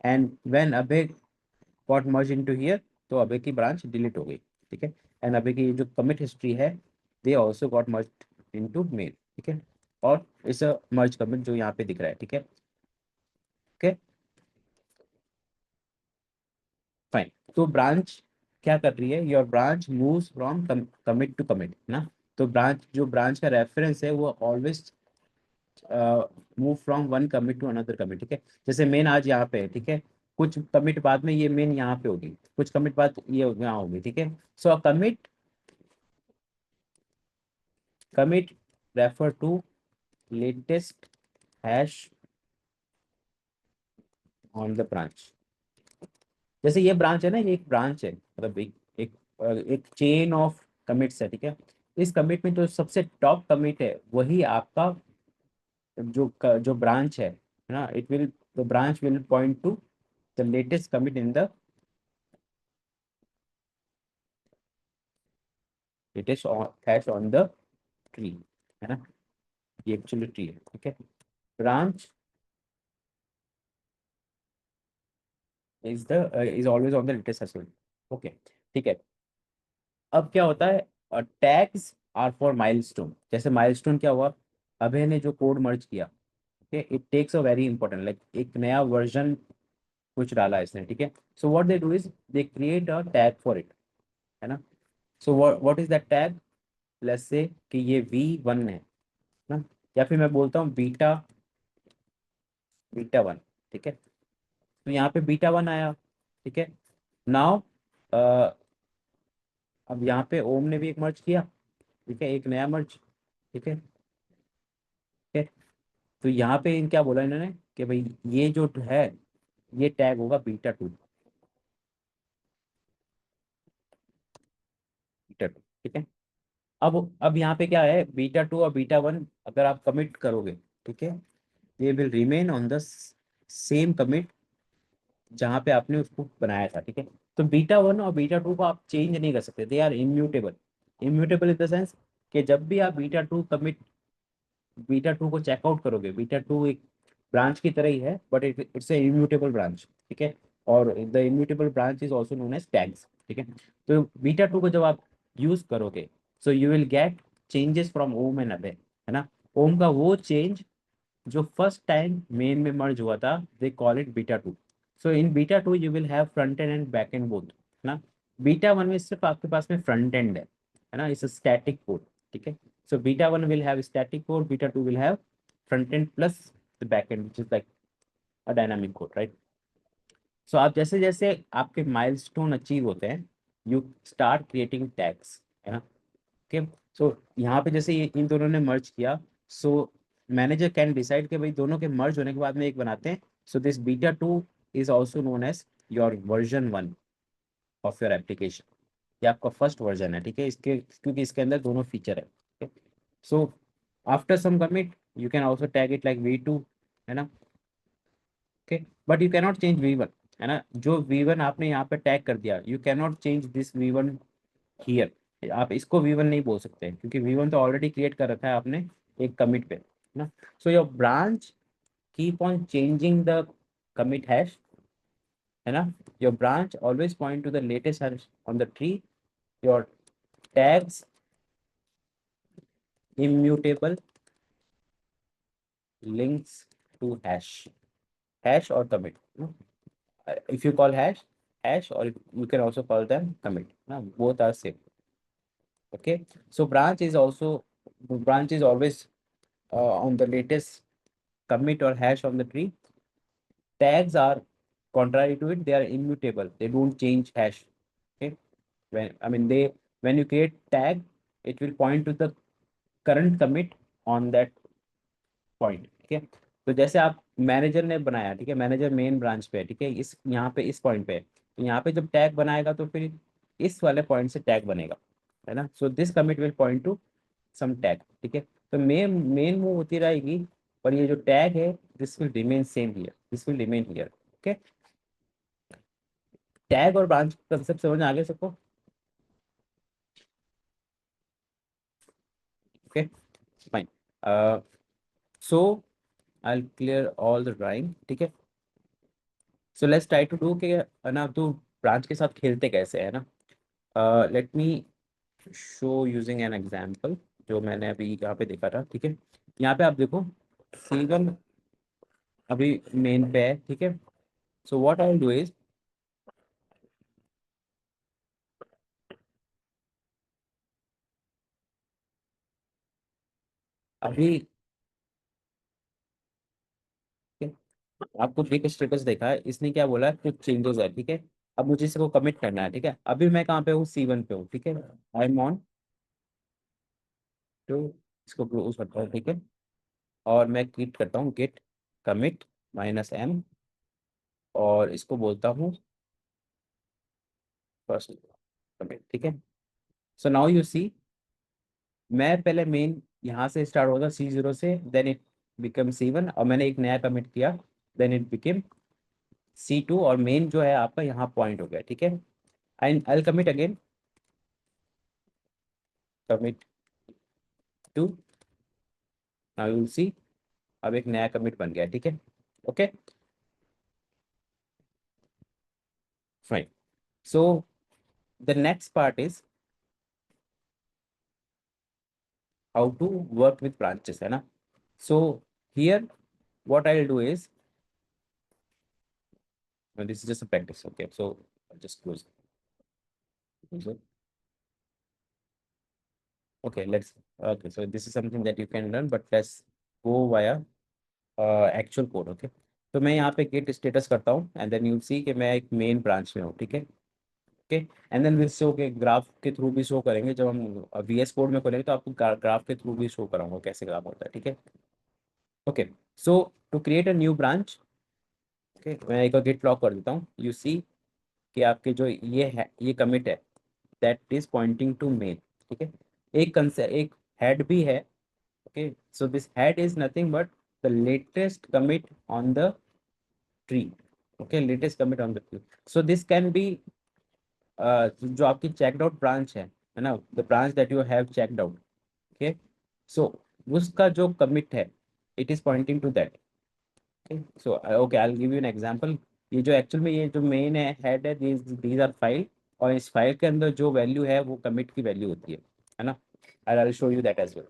And when Abhay got merged into here, तो अभय की ब्रांच डिलीट हो गई, ठीक है। एंड अभय की जो कमिट हिस्ट्री है, they also got merged into main, ठीक है। और इस मर्ज कमिट जो यहाँ पे दिख रहा है, ठीक है, ओके, फाइन। तो ब्रांच क्या कर रही है, your branch moves from commit to commit, ना। तो ब्रांच, जो ब्रांच का रेफरेंस है वो always move from one commit to another commit, ठीक है। जैसे मेन आज यहाँ पे है, ठीक है, कुछ कमिट बाद में ये मेन यहाँ पे होगी, कुछ कमिट बाद ये यहाँ होगी, ठीक है। So commit, commit refer to latest hash on the branch. जैसे ये ब्रांच है ना, ये एक ब्रांच है, मतलब एक चेन ऑफ कमिट्स है, ठीक है। इस कमिट में जो सबसे टॉप कमिट है वही आपका जो ब्रांच है ना, it will, the branch will point to the latest commit in the latest hash on the tree, है ना। ये एक्चुअली ट्री है, ठीक है। Branch is always on the latest hash, okay, ठीक है। अब क्या होता है, टैग्स आर फॉर माइलस्टोन। जैसे माइलस्टोन क्या हुआ, अभय ने जो कोड मर्ज किया, ठीक है, it takes a very important, like एक नया वर्जन कुछ डाला इसने, ठीक है। So what they do is they create a tag for it, है ना। So what is that tag, let's say कि ये V1 है ना, या फिर मैं बोलता हूँ बीटा, बीटा 1, ठीक है। तो यहाँ पे बीटा 1 आया, ठीक है। नाउ अब यहाँ पे ओम ने भी एक मर्ज किया, ठीक है, एक नया मर्ज, ठीक है, ठीक है। तो यहाँ पे इन क्या बोला इन्होंने कि भाई ये जो है, ये टैग होगा बीटा 2, बीटा 2, ठीक है। अब यहाँ पे क्या है, बीटा 2 और बीटा 1 अगर आप कमिट करोगे, ठीक है, they will remain on the same commit जहाँ पे आपने उसको बनाया था, ठीक है। तो बीटा 1 और बीटा 2 को आप चेंज नहीं कर सकते, they are immutable. Immutable in the sense कि जब भी आप बीटा 2 बीटा 2 को चेकआउट करोगे, बीटा 2 एक ब्रांच की तरह ही है, but it's a immutable branch, ठीक है। और the immutable branch is also known as tags, ठीक है। तो बीटा 2 को जब आप यूज करोगे, so you will get changes from ohm and अबे, है ना। ओम का वो चेंज जो फर्स्ट टाइम मेन में मर्ज हुआ था, they call it beta two. So in beta two you will have front and and back and both, है ना। बीटा वन में सिर्फ आपके पास में फ्रंट एंड है ना, इस स्टैटिक कोड, ठीक है। So beta one will have static code, beta two will have front end plus the back end, which is like a dynamic code, right. So आप जैसे जैसे आपके माइलस्टोन अचीव होते हैं, यू स्टार्ट क्रिएटिंग टैग्स, है ना। Okay, सो यहाँ पे जैसे ये इन दोनों ने मर्ज किया, सो मैनेजर कैन डिसाइड कि भाई दोनों के मर्ज होने के बाद में एक बनाते हैं। So this beta two is also known as your version one of your application. ये आपका फर्स्ट वर्जन है, ठीक है, इसके क्योंकि इसके अंदर दोनों फीचर है। So after some commit you can also tag it like V2, है ना। Okay, but you cannot change V1, है ना। जो V1 आपने यहाँ पे टैग कर दिया, you cannot change this V1 here. आप इसको V1 नहीं बोल सकते क्योंकि V1 तो ऑलरेडी क्रिएट कर रखा है आपने एक कमिट पे, है ना। So your branch keep on changing the commit hash, है ना। Your branch always point two the latest hash on the tree. Your tags immutable links to hash or commit. If you call hash, or you can also call them commit. Both are same. Okay, so branch is always on the latest commit or hash on the tree. Tags are contrary to it, they are immutable, they don't change hash. Okay, when you create tag, it will point to the current commit on that point, ठीक है। तो जैसे आप manager ने बनाया, ठीक है, manager main branch पे है, ठीक है, इस यहाँ पे इस पॉइंट पे है, तो यहाँ पे जब टैग बनाएगा तो फिर इस वाले पॉइंट से टैग बनेगा, है ना। So this commit will point to some tag, ठीक है। तो मेन मेन मूव होती रहेगी, पर ये जो टैग है this will remain same here, this will remain here. Okay, tag और ब्रांच कंसेप्ट समझ में आ गया सबको? Okay, fine. So I will clear all the drawing, ठीक है। So let's try to do के, है ना, तो ब्रांच के साथ खेलते कैसे, है ना। Let me show using an example जो मैंने अभी यहाँ पे देखा था, ठीक है। यहाँ पे आप देखो C1 अभी मेन पे है, ठीक है। So what I will do is, अभी ठीक है, आपको बिग स्टेटस देखा है, इसने क्या बोला है, कुछ चेंजेस है, ठीक है। अब मुझे इसको कमिट करना है, ठीक है। अभी मैं कहाँ पे हूँ, C1 पे हूँ, ठीक है। आई एम ऑन टू, इसको क्लोज करता हूँ, ठीक है। और मैं गिट करता हूँ, गिट कमिट -m, और इसको बोलता हूँ फर्स्ट कमिट, ठीक है। सो नाउ यू सी, मैं पहले मेन यहाँ से स्टार्ट होगा C0 से, देन इट बिकम C1, और मैंने एक नया कमिट किया, देन इट बिकेम C2, और मेन जो है आपका यहाँ पॉइंट हो गया, ठीक है। And I commit again, commit two, now you see, अब एक नया कमिट बन गया, ठीक है। Okay, fine. So the next part is how to work with branches, है ना। So here what I'll do is, this is just a practice, okay, so I'll just close it. Okay, okay, so this is something that you can learn, but let's go via actual code, okay। तो मैं यहाँ पे gate status करता हूँ, and then you see कि मैं एक main branch में हूँ, ठीक है। Okay, and then will show के ग्राफ के थ्रू भी शो करेंगे, जब हम VS कोड में खोलेंगे तो आपको ग्राफ के थ्रू भी शो कराऊंगा कैसे काम होता है, ठीक है। Okay, so to create a new branch, okay, मैं एक गेट लॉक कर देता हूँ। यू सी कि आपके जो ये है, ये कमिट है, that is pointing to main, ठीक है। एक हेड भी है, okay, so this head is nothing but the latest commit on the tree, okay, latest commit on the tree। So this can be जो आपकी checked out branch है ना, the branch that you have checked out, okay। So उसका जो commit है, it is pointing to that, okay। So okay, I'll give you an example। ये जो actual में ये जो मेन है, हेड है, these are फाइल, और इस फाइल के अंदर जो वैल्यू है वो कमिट की वैल्यू होती है ना। I will show you that as well.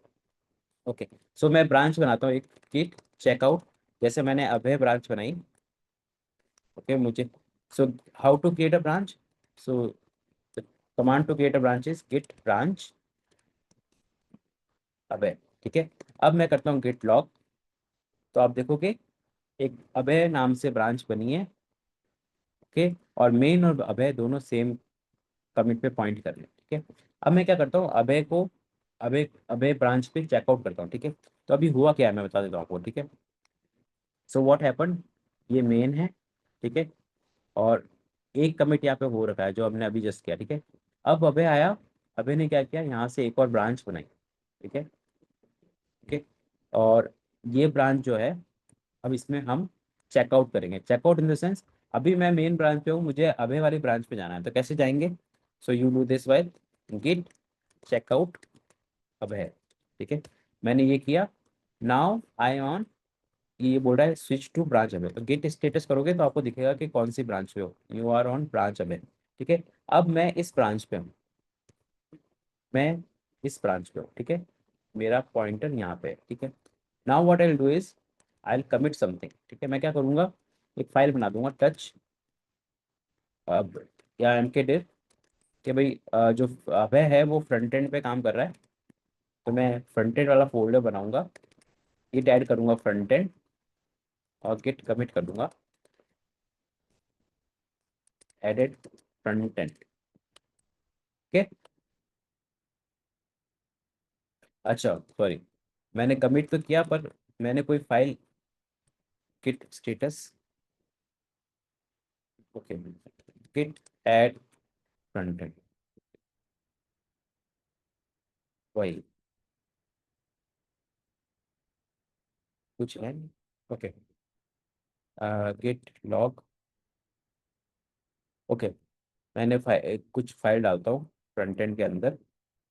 Okay, so मैं ब्रांच बनाता हूँ एक, गिट चेकआउट, जैसे मैंने अभय ब्रांच बनाई, ओके मुझे, so how to create a branch, so command to create a branch is git branch Abhay, ठीक है। अब मैं करता हूँ गिट लॉग, तो आप देखोगे एक अभय नाम से ब्रांच बनी है, ओके, और मेन और अभय दोनों सेम कमिट पे पॉइंट कर रहे हैं, ठीक है। अब मैं क्या करता हूँ, अभय को, अभय अभय ब्रांच पे चेकआउट करता हूँ, ठीक है। तो अभी हुआ क्या है मैं बता देता हूँ आपको, ठीक है। सो व्हाट हैपन, ये मेन है, ठीक है, और एक कमिट यहाँ पे हो रखा है जो हमने अभी जस्ट किया, ठीक है। अब अभय आया, अभय ने क्या किया, यहाँ से एक और ब्रांच बनाई, ठीक है, ठीक है। और ये ब्रांच जो है, अब इसमें हम चेकआउट करेंगे, चेकआउट इन द सेंस, अभी मैं मेन ब्रांच पे हूँ, मुझे अभय वाली ब्रांच पे जाना है, तो कैसे जाएंगे, so you do this by git checkout Abhay, ठीक है। मैंने ये किया, नाउ आई ऑन, ये बोल रहा है स्विच टू ब्रांच अभय, तो गेट स्टेटस करोगे तो आपको दिखेगा कि कौन सी ब्रांच पे हो, you are on branch Abhay, ठीक है। अब मैं इस ब्रांच पे हूँ, मैं इस ब्रांच पे हूँ, ठीक है, मेरा पॉइंटर यहाँ पे है, ठीक है। Now what I will do is, I will commit something, ठीक है। मैं क्या करूँगा, एक फाइल बना दूंगा टच अब या एम के डिर, कि भाई जो अभय है वो फ्रंट एंड पे काम कर रहा है, तो मैं फ्रंट एंड वाला फोल्डर बनाऊंगा, गिट ऐड करूंगा फ्रंट एंड, और गिट कमिट कर दूंगा एडेड फ्रंट एंड, ओके। अच्छा सॉरी, मैंने कमिट तो किया पर मैंने कोई file, git status, okay, git add front end, वही कुछ है, ओके, गिट लॉग, ओके। मैंने कुछ फाइल डालता हूँ फ्रंट एंड के अंदर,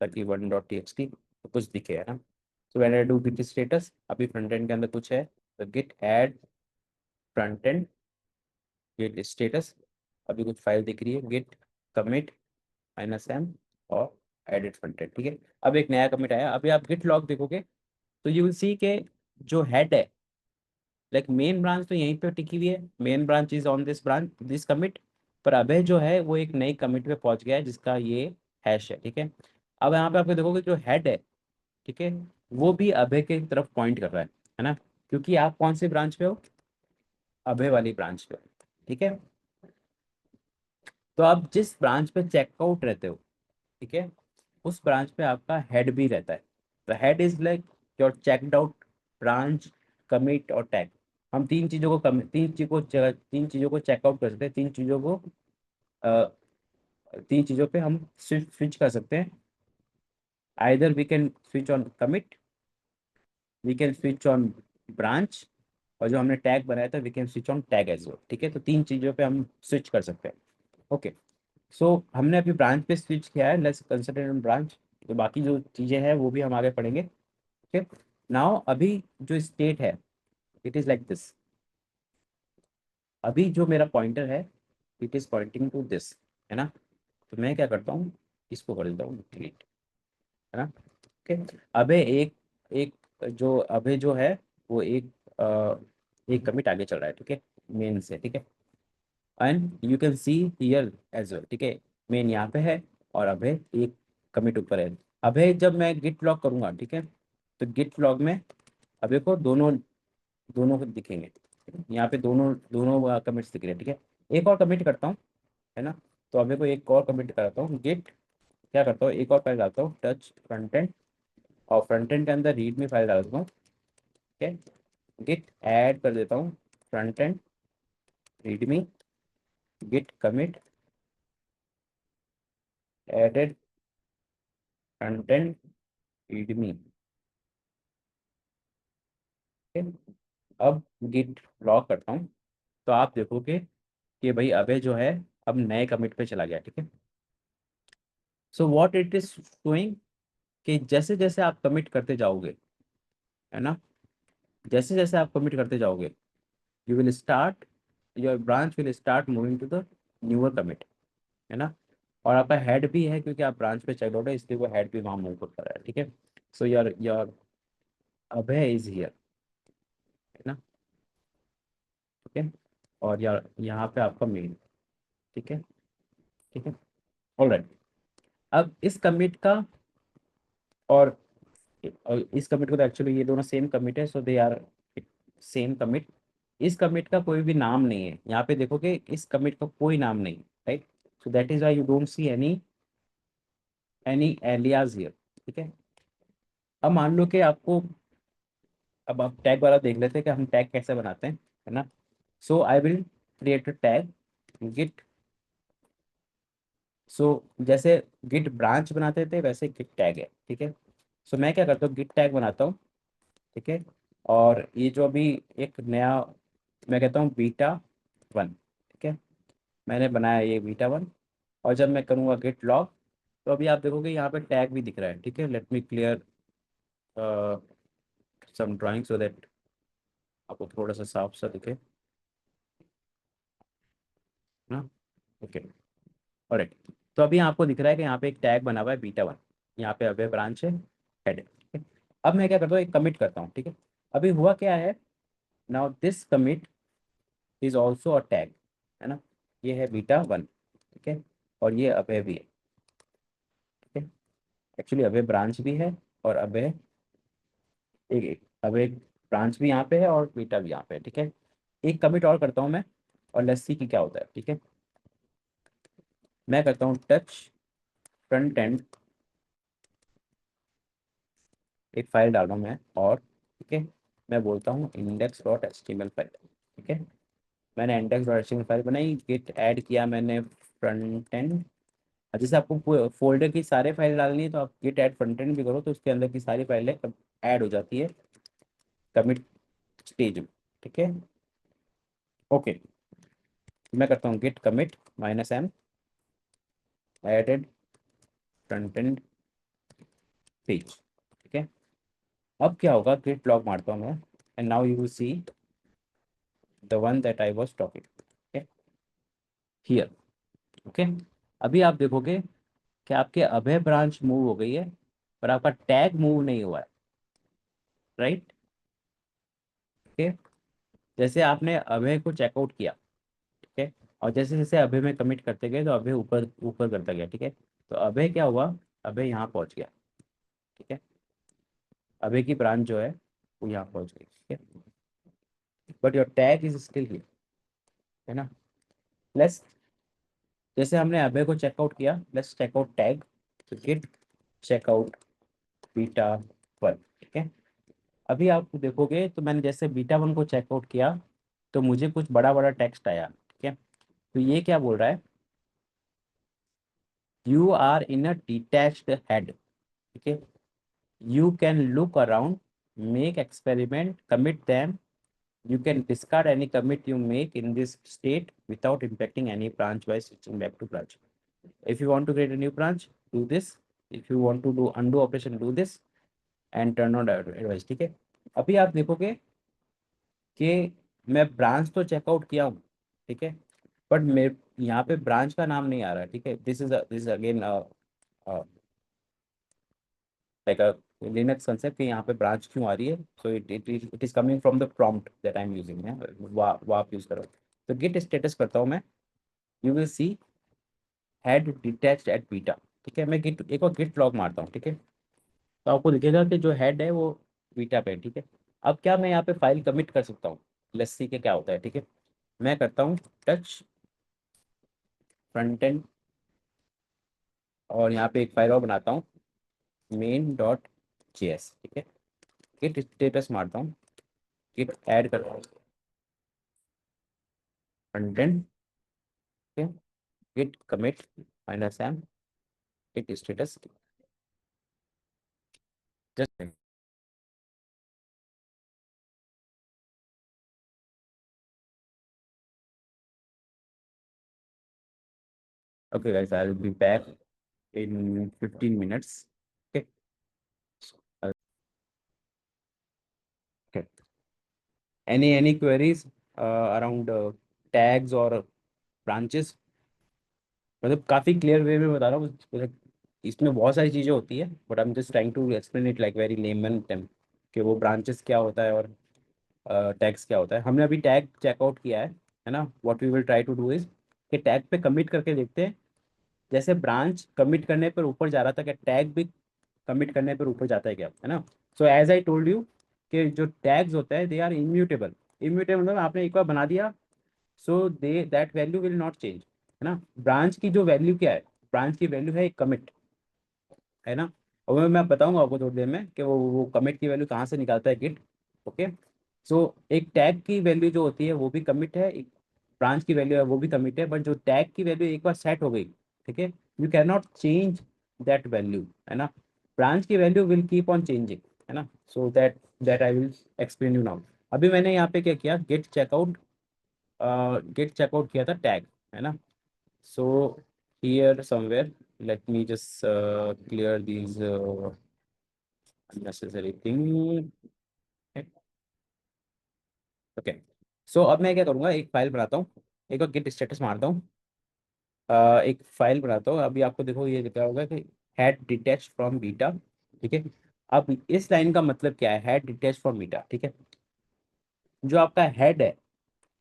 ताकि 1.txt तो कुछ दिखे, है ना। तो मैंने डू गिट स्टेटस, अभी फ्रंट एंड के अंदर कुछ है, तो git add front end, git status, अभी कुछ फाइल दिख रही है, गिट कमिट -m और एडिट फ्रंट एंड, ठीक है। अब एक नया कमिट आया, अभी आप गिट लॉग देखोगे तो यू विल सी के जो हेड है, लाइक मेन ब्रांच तो यहीं पे टिकी हुई है, main branch is on this branch this commit, पर अभय जो है वो एक नई कमिट पे पहुंच गया है जिसका ये हैश है, ठीक है। अब यहाँ पे आपको देखोगे जो हेड है, ठीक है, वो भी अभय के तरफ पॉइंट कर रहा है ना, क्योंकि आप कौन सी ब्रांच पे हो, अभय वाली ब्रांच पे हो, ठीक है। तो आप जिस ब्रांच पे चेकआउट रहते हो, ठीक है, उस ब्रांच पे आपका हेड भी रहता है, the head is like your checked out branch, commit और टैग। हम तीन चीजों को तीन चीजों को चेकआउट कर सकते हैं, तीन चीजों को अ, तीन चीजों पे हम स्विच कर सकते हैं, either we can switch on commit, we can switch on branch, और जो हमने टैग बनाया था we can switch on tag as well, ठीक है। तो तीन चीजों पे हम स्विच कर सकते हैं, ओके। सो हमने अभी ब्रांच पे स्विच किया है, लेट्स कंसिडर इन ब्रांच, तो बाकी जो चीजें हैं वो भी हम आगे पढ़ेंगे, ठीक है। नाउ अभी जो स्टेट है, इट इज लाइक दिस, अभी जो मेरा पॉइंटर है it is pointing to this, है ना। तो मैं क्या करता हूँ, इसको कर देता हूँ डिलीट, है ना, ओके। अबे एक एक जो अबे जो है वो एक कमिट आगे चल रहा है, ठीक है, मेन से, ठीक है। And you can see here as well, ठीक है, मेन यहाँ पे है और अभय एक कमिट ऊपर है। अभय जब मैं गिट लॉग करूंगा, ठीक है, तो गिट लॉग में अभय को दोनों दोनों को दिखेंगे, यहाँ पे दोनों दोनों कमिट्स दिख रहे हैं, ठीक है। एक और कमिट करता हूँ, है ना, तो अभय को एक और कमिट करता हूँ, गिट क्या करता हूँ, एक और फाइल डालता हूँ टच फ्रंट एंड, और फ्रंट एंड के अंदर रीड में फाइल डालता हूँ, ठीक है। गिट ऐड कर देता हूँ front end read me, git commit added front end read me, ठीक है। अब गिट लॉग करता हूँ, तो आप देखोगे कि भाई अबे जो है अब नए कमिट पे चला गया, ठीक है। So what it is showing, कि जैसे जैसे आप कमिट करते जाओगे, है ना, जैसे जैसे आप कमिट करते जाओगे, you will start, your branch will start moving to the newer commit, है ना। और आपका हेड भी है क्योंकि आप ब्रांच पे चेक आउट है, इसलिए वो हेड भी वहाँ मूव कर रहा है, ठीक है। So your your Abhay is here, है ना, ठीक है। और यहाँ पे आपका मेन, ठीक है, ठीक है, ऑलराइट। अब इस कमिट का और इस कमिट को तो एक्चुअली ये दोनों सेम कमिट है, सो दे आर सेम कमिट। इस कमिट का कोई भी नाम नहीं है, यहाँ पे देखोगे इस कमिट का कोई नाम नहीं, right. So that is why you don't see any alias here, ठीक है। अब मान लो कि आपको, अब आप टैग वाला देख लेते हैं कि हम टैग कैसे बनाते हैं, है ना। So I will create a tag git. So जैसे गिट ब्रांच बनाते थे वैसे गिट टैग है, ठीक है। सो मैं क्या करता हूँ, गिट टैग बनाता हूँ, ठीक है। और ये जो अभी एक नया, मैं कहता हूँ बीटा 1, ठीक है। मैंने बनाया ये बीटा 1। और जब मैं करूँगा गिट लॉग, तो अभी आप देखोगे यहाँ पे टैग भी दिख रहा है, ठीक है। Let me clear some drawing so that आपको थोड़ा सा साफ सा दिखे ना। Okay, alright. तो अभी आपको दिख रहा है कि यहाँ पे एक टैग बना हुआ है बीटा 1, यहाँ पे अबे ब्रांच है, हेड है, ठीक है। अब मैं क्या करता हूँ, एक कमिट करता हूँ, ठीक है। अभी हुआ क्या है, now this commit is also a tag, है ना। ये है बीटा 1, ठीक है। और ये अबे भी है, ठीक है। एक्चुअली अबे ब्रांच भी है, और अबे एक अबे ब्रांच भी यहाँ पे है और बीटा भी यहाँ पे है, ठीक है। एक कमिट और करता हूँ मैं, और लेट्स सी कि क्या होता है, ठीक है। मैं करता हूँ टच फ्रंट एंड, एक फाइल डाल रहा हूँ मैं, और ठीक है, मैं बोलता हूँ index.html फाइल, ठीक है। मैंने index.html फाइल बनाई, गिट ऐड किया मैंने फ्रंट एंड। जैसे आपको फोल्डर की सारे फाइल डालनी है तो आप गिट ऐड फ्रंट एंड भी करो, तो उसके अंदर की सारी फाइलें ऐड हो जाती है कमिट स्टेज में, ठीक है। ओके, मैं करता हूँ git commit -m added front end page, ठीक है। अब क्या होगा, गिट लॉग मारता हूँ मैं, and now you will see the one that I was talking here, okay. अभी आप देखोगे कि आपके अभय ब्रांच मूव हो गई है, पर आपका टैग मूव नहीं हुआ है, राइट, ओके। जैसे आपने अभय को चेकआउट किया, ठीक है, और जैसे जैसे अभय में कमिट करते गए तो अभय ऊपर ऊपर करता गया, ठीक है। तो अभय क्या हुआ, अभय यहाँ पहुंच गया, ठीक है। अभय की ब्रांच जो है वो यहाँ पहुंच गई, ठीक है। But your tag is still here, है ना। लेट्स, जैसे हमने अभय को चेकआउट किया, लेट्स चेकआउट टैग, तो गिट चेकआउट बीटा 1, ठीक है। अभी आप देखोगे तो मैंने जैसे बीटा 1 को चेकआउट किया, तो मुझे कुछ बड़ा बड़ा टेक्स्ट आया, ठीक है। तो ये क्या बोल रहा है, you are in a detached head, ठीक है। You can look around, make experiment, commit them, you can discard any commit you make in this state without impacting any branch by switching back to branch. If you want to create a new branch, do this. If you want to do undo operation, do this and turn on advice, ठीक है। अभी आप देखोगे कि मैं branch तो checkout किया हूँ, ठीक है, बट मेरे यहाँ पे ब्रांच का नाम नहीं आ रहा है, ठीक है। This is again like a Linux concept कि यहाँ पे ब्रांच क्यों आ रही है। So it is coming from the prompt that I am using, वो आप यूज करो। तो गिट स्टेटस करता हूँ मैं, you will see head detached at beta, ठीक है। मैं गिट एक और गिट लॉग मारता हूँ, ठीक है। तो आपको दिखेगा कि जो हेड है वो बीटा पे है, ठीक है। अब क्या मैं यहाँ पे फाइल कमिट कर सकता हूँ, लेट्स सी के क्या होता है, ठीक है। मैं करता हूँ टच फ्रंट एंड, और यहाँ पे एक फाइल और बनाता हूँ main.js, ठीक है। गिट स्टेटस मारता हूँ, गिट ऐड करता हूँ फ्रंट एंड, ठीक है। Git commit -m git status, just okay guys, I will be back in 15 minutes, okay. Okay, any queries around tags और ब्रांचेस, मतलब काफ़ी क्लियर वे में बता रहा हूँ, मतलब इसमें बहुत सारी चीज़ें होती है, but I am just trying to explain it like very layman term कि वो ब्रांचेस क्या होता है और टैग्स क्या होता है। हमने अभी टैग चेकआउट किया है ना। What we will try to do is कि टैग पे कमिट करके देखते हैं। जैसे ब्रांच कमिट करने पर ऊपर जा रहा था, क्या टैग भी कमिट करने पर ऊपर जाता है ना। So as I told you कि जो टैग्स होते हैं दे आर इम्यूटेबल। इम्यूटेबल मतलब आपने एक बार बना दिया, so they that value will not change, है ना। ब्रांच की जो वैल्यू क्या है, ब्रांच की वैल्यू है कमिट, है ना। और मैं बताऊंगा आपको थोड़ी देर में कि वो कमिट की वैल्यू कहाँ से निकालता है गिट। ओके। सो एक टैग की वैल्यू जो होती है वो भी कमिट है, एक ब्रांच की वैल्यू है वो भी कमिट है, बट जो टैग की वैल्यू एक बार सेट हो गई, ठीक है, you can not change that value, है ना। ब्रांच की value will keep on changing, है ना। So that that I will explain you now. अभी मैंने यहाँ पे क्या किया, गेट चेकआउट किया था टैग, है ना। So here somewhere, let me just clear these unnecessary thing. Okay. So अब मैं क्या करूँगा, एक फाइल बनाता हूँ, एक बार git स्टेटस मारता हूँ। एक फाइल बनाता हूँ। अभी आपको देखो ये लिखा होगा कि हैड डिटैच फ्रॉम बीटा, ठीक है। अब इस लाइन का मतलब क्या है, हैड डिटैच फ्रॉम बीटा, ठीक है। जो आपका हेड है,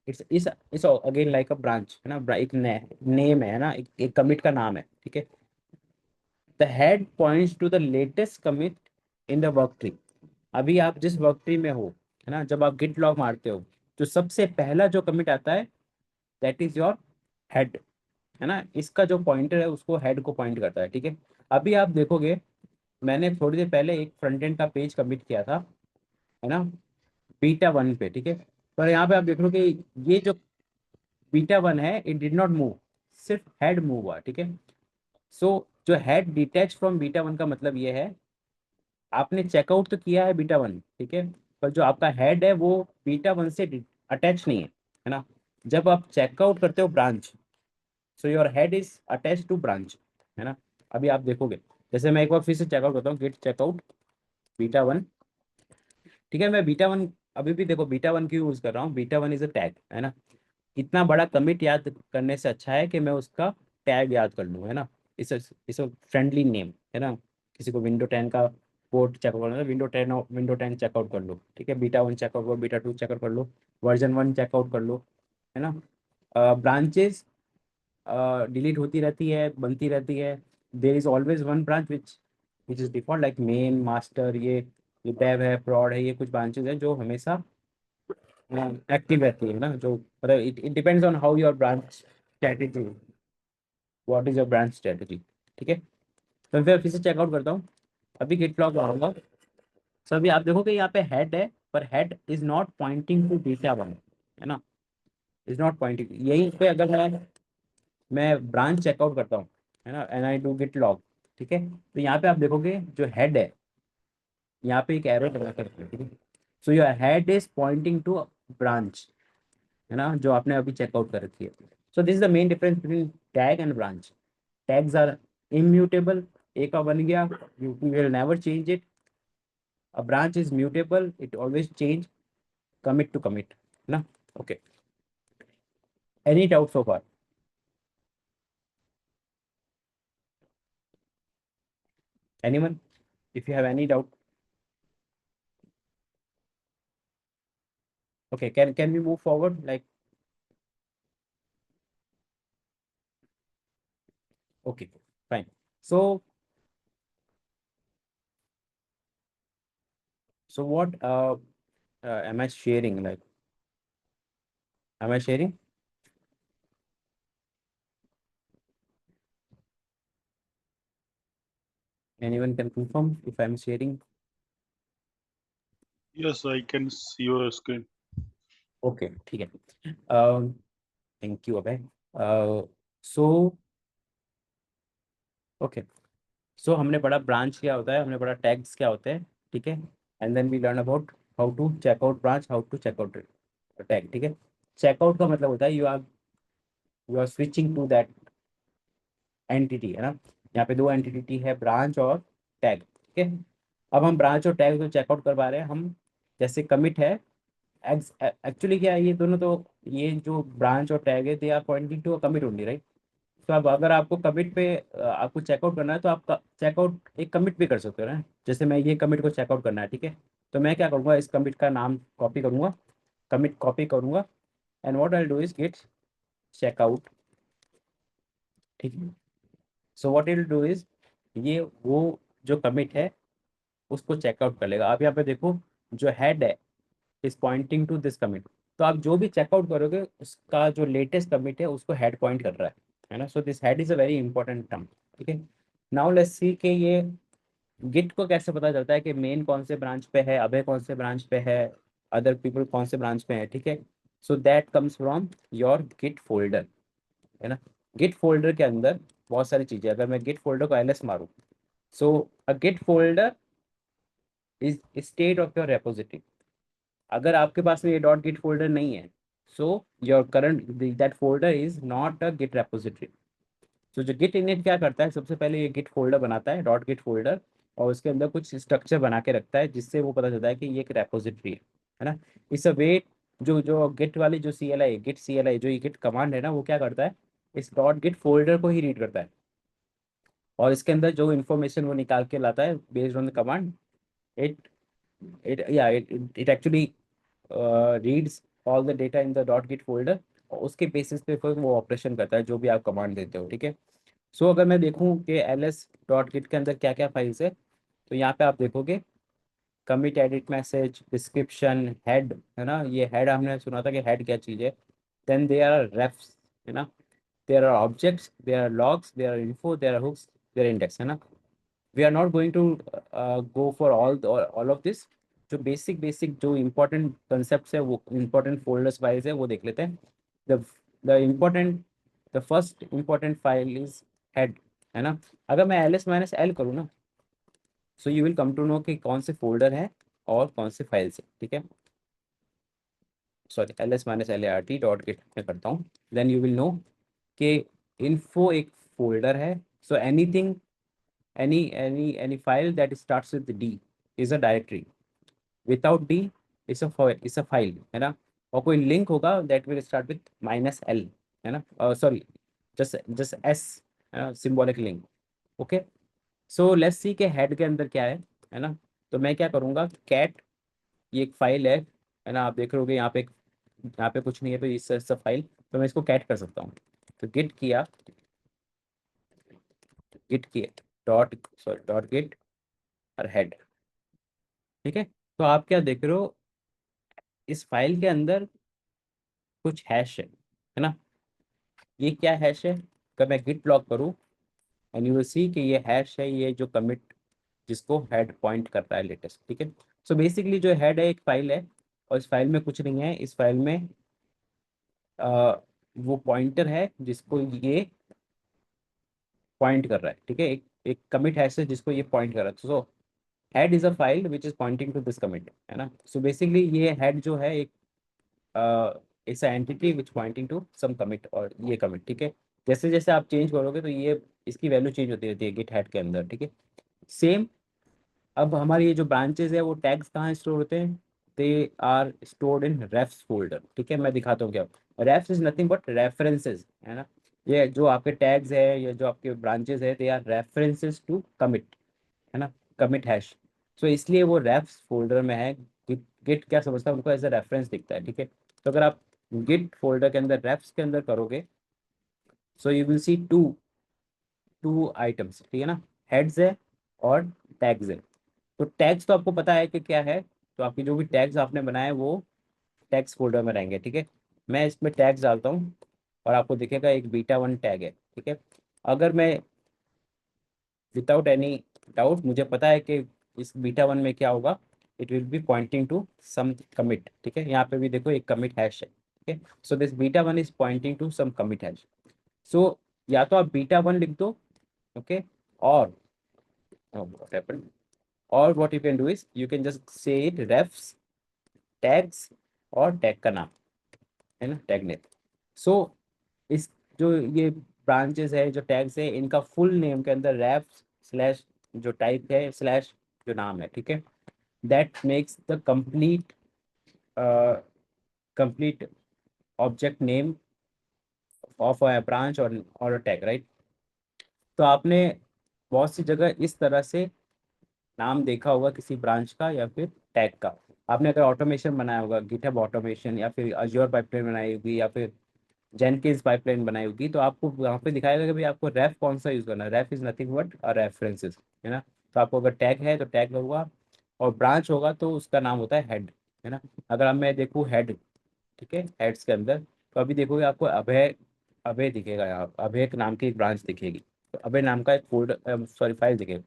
it's again like a branch, है ना। एक नेम है ना, एक कमिट का नाम है, ठीक है। The head points to the latest commit in the work tree. अभी आप जिस वर्क ट्री में हो, है ना, जब आप गिट लॉग मारते हो तो सबसे पहला जो कमिट आता है दैट इज योर हेड, है ना। इसका जो पॉइंटर है उसको हेड को पॉइंट करता है, ठीक है। अभी आप देखोगे मैंने थोड़ी देर पहले एक फ्रंट एंड का पेज कमिट किया था, है ना, बीटा वन पे, ठीक है। पर यहाँ पे आप देख लो कि ये जो बीटा वन है इट डिड नॉट मूव, सिर्फ हेड मूव हुआ, ठीक है। सो जो head detach from beta one का मतलब ये है, आपने चेकआउट तो किया है बीटा वन, ठीक है, पर जो आपका हेड है वो बीटा वन से अटैच नहीं है ना। जब आप चेकआउट करते हो branch, so your head is attach to branch, है ना। अभी आप देखोगे, जैसे मैं एक बार फिर से चेकआउट करता हूँ, गेट चेकआउट बीटा वन, ठीक है। मैं बीटा वन, अभी भी देखो बीटा वन क्यों यूज कर रहा हूँ, beta one is a tag, है ना। इतना बड़ा कमिट याद करने से अच्छा है कि मैं उसका टैग याद कर लूँ, है ना। इस फ्रेंडली नेम, है ना। किसी को विंडो 10 का पोर्ट चेकआउट करना है, विंडो 10 चेकआउट कर लो, ठीक है। बीटा वन चेकआउट करो, बीटा टू चेकआउट कर लो, वर्जन वन चेकआउट कर लो, है ना। ब्रांचेस डिलीट होती रहती है, बनती रहती है। There is always one branch which is default, like main master, ये डेव है, प्रॉड है, ये कुछ ब्रांचेस हैं जो हमेशा एक्टिव रहती है ना। जो मतलब it depends on how your branch strategy, what is your branch strategy, ठीक है। तो मैं फिर से चेकआउट करता हूँ, अभी गिट लॉग आऊंगा। सो अभी आप देखोगे यहाँ पे हेड है, पर head is not pointing to beta one, है ना। इज नॉट पॉइंटिंग, यहीं पे अगर मैं ब्रांच चेकआउट करता हूँ, है ना, and I do git log, ठीक है, तो यहाँ पे आप देखोगे जो हेड है, यहाँ पे एक एरो लगा करके, ठीक है। So your head is pointing to branch, है ना, जो आपने अभी चेकआउट कर रखी है। So this is the main difference between tag and branch. Tags are immutable, एक का बन गया, you will never change it. A branch is mutable, it always change commit to commit, है ना। Okay, any doubt so far, anyone, if you have any doubt. Okay, can we move forward? Like, okay, fine. So so what am I sharing? Like, am I sharing? Anyone can confirm if I'm sharing? Yes, I can see your screen. Okay, ठीक है। Thank you, Abhay. So okay, so हमने पढ़ा branch क्या होता है, हमने पढ़ा tags क्या होते हैं, ठीक है। And then we learn about how to check out branch, how to check out tag, ठीक है। चेकआउट का मतलब होता है you are switching to that entity, है ना। यहाँ पे दो एंटिटी है, ब्रांच और टैग, ठीक है। अब हम ब्रांच और टैग को चेकआउट करवा रहे हैं हम, जैसे कमिट है, एक्चुअली क्या है, ये दोनों तो, ये जो ब्रांच और टैग है they are pointing to a commit only, right. तो अब अगर आपको कमिट पे आपको चेकआउट करना है तो आप चेकआउट एक कमिट भी कर सकते हो ना। जैसे मैं ये कमिट को चेकआउट करना है, ठीक है, तो मैं क्या करूँगा, इस कमिट का नाम कॉपी करूँगा, कमिट कॉपी करूँगा and what I do is git checkout, ठीक है। So what it do is, ये वो जो कमिट है उसको चेकआउट कर लेगा। आप यहाँ पे देखो जो हेड है is pointing to this commit, तो आप जो भी चेकआउट करोगे उसका जो लेटेस्ट कमिट है उसको हेड पॉइंट कर रहा है ना। So this head is a very important term, ठीक है। नाउ लेट्स सी कि ये गिट को कैसे पता चलता है कि मेन कौन से ब्रांच पे है, अभय कौन से ब्रांच पे है, अदर पीपल कौन से ब्रांच पे है, ठीक है। So that comes from your git folder, है ना। गिट फोल्डर के अंदर बहुत सारी चीजें, अगर मैं गिट फोल्डर को एलएस मारूं, so a git folder is state of your repository. अगर आपके पास में ये डॉट गिट फोल्डर नहीं है, so your current that folder is not a git repository. तो जो गिट इनिट क्या करता है, सबसे पहले ये गिट फोल्डर बनाता है, डॉट गिट फोल्डर, और उसके अंदर कुछ स्ट्रक्चर बना के रखता है जिससे वो पता चलता है कि ये एक रेपोजिटरी है ना। इस वे जो जो गिट वाली जो C L I, git C L I, जो ये गिट कमांड है ना, वो क्या करता है, इस डॉट गिट फोल्डर को ही रीड करता है, और इसके अंदर जो इन्फॉर्मेशन वो निकाल के लाता है based on the command, it it actually reads all the data in the dot git folder, और उसके बेसिस पे फिर वो ऑपरेशन करता है जो भी आप कमांड देते हो, ठीक है। सो अगर मैं देखूं कि एल डॉट गिट के अंदर क्या क्या फाइल्स है, तो यहाँ पे आप देखोगे commit, edit message, description, head, है ना। ये हेड हमने सुना था कि हेड क्या चीज़ है। देन देयर आर रेफ्स, है ना। There are objects, there are logs, there are info, there are hooks, there index, है ना। We are not going to go for all of this. जो बेसिक बेसिक जो important concept है, वो important folders wise है, वो देख लेते हैं। The the important the first important file is head, है ना। अगर मैं एल एस माइनस एल करूँ ना, so you will come to know कि कौन से फोल्डर है और कौन से फाइल्स है, ठीक है। Sorry, L S minus L A R T dot git में करता हूँ, देन यू विल नो कि इन्फो एक फोल्डर है। So anything, any file that starts with D is a directory, without D is a file, है ना। और कोई लिंक होगा that will start with minus L, है ना, sorry, just S, symbolic link, okay. So let's see के head के अंदर क्या है ना। तो मैं क्या करूँगा, कैट, ये एक फाइल है ना। आप देख रहे होगे यहाँ पे कुछ नहीं है, तो इस सब फाइल, तो मैं इसको कैट कर सकता हूँ। तो गिट किया डॉट, सॉरी, डॉट गिट और हेड, ठीक है। तो आप क्या देख रहे हो, इस फाइल के अंदर कुछ हैश है ना। ये क्या हैश है, अगर मैं गिट लॉग करूँ एंड यू विल सी कि ये हैश है, ये जो कमिट जिसको हेड पॉइंट कर रहा है लेटेस्ट, ठीक है। सो बेसिकली जो हेड है एक फाइल है, और इस फाइल में कुछ नहीं है। इस फाइल में आ, वो पॉइंटर है जिसको ये पॉइंट कर रहा है, ठीक है। एक एक कमिट हैश है जिसको ये पॉइंट कर रहा है। So head is a file which is pointing to this commit, है ना। सो बेसिकली ये हेड जो है एक it's entity which pointing to some commit, और ये कमिट, ठीक है। जैसे जैसे आप चेंज करोगे तो ये इसकी वैल्यू चेंज होती रहती है गिट हेड के अंदर, ठीक है। सेम, अब हमारी ये जो ब्रांचेज है वो टैग्स कहाँ स्टोर होते हैं, they are stored in refs folder, ठीक है। मैं दिखाता हूँ क्या, refs is nothing but references, है ना। ये जो आपके टैग्स है, ये जो आपके ब्रांचेज है, they are references to commit, है ना, कमिट हैश। सो इसलिए वो रेफ्स फोल्डर में है। गिट गिट क्या समझता है, उनको एज अ रेफरेंस दिखता है, ठीक है। तो अगर आप गिट फोल्डर के अंदर रेफ्स के अंदर करोगे, so you will see two two items, ठीक है ना। हेड्स है और टैग्स है। तो टैग्स तो आपको पता है कि क्या है, तो आपकी जो भी टैग्स आपने बनाए वो टैग्स फोल्डर में रहेंगे, ठीक है। मैं इसमें टैग्स डालता हूँ और आपको दिखेगा एक बीटा वन टैग है, ठीक है। अगर मैं विदाउट एनी डाउट, मुझे पता है कि इस बीटा वन में क्या होगा, it will be pointing to some commit, ठीक है। यहाँ पे भी देखो एक कमिट हैश है, ठीक है। So this beta one is pointing to some commit hash. So या तो आप बीटा वन लिख दो, ओके, और what happened, और what you can do is you can just say it refs tags और टैग का नाम, है ना, टैग नेम। सो इस जो ये ब्रांचेस है, जो टैग्स है, इनका फुल नेम के अंदर रेफ स्लैश जो टाइप है स्लैश जो नाम है, ठीक है, that makes the complete object name of a branch और टैग, राइट। तो आपने बहुत सी जगह इस तरह से नाम देखा होगा किसी ब्रांच का या फिर टैग का। आपने अगर ऑटोमेशन बनाया होगा, गिटहब ऑटोमेशन, या फिर अज्योर पाइपलाइन बनाई होगी, या फिर जेनकिंस पाइपलाइन बनाई होगी, तो आपको वहाँ पे दिखाएगा कि भाई आपको रेफ कौन सा यूज़ करना है। Ref is nothing but a references, है ना। तो आपको अगर टैग है तो टैग होगा, और ब्रांच होगा तो उसका नाम होता है हेड, है ना। अगर अब मैं देखूँ हेड, ठीक है, हेड्स के अंदर, तो अभी देखोगे आपको अभय, अभय दिखेगा यहाँ, अभय के नाम की एक ब्रांच दिखेगी। तो अभय नाम का एक फोल्डर, सॉरी, फाइल दिखेगा।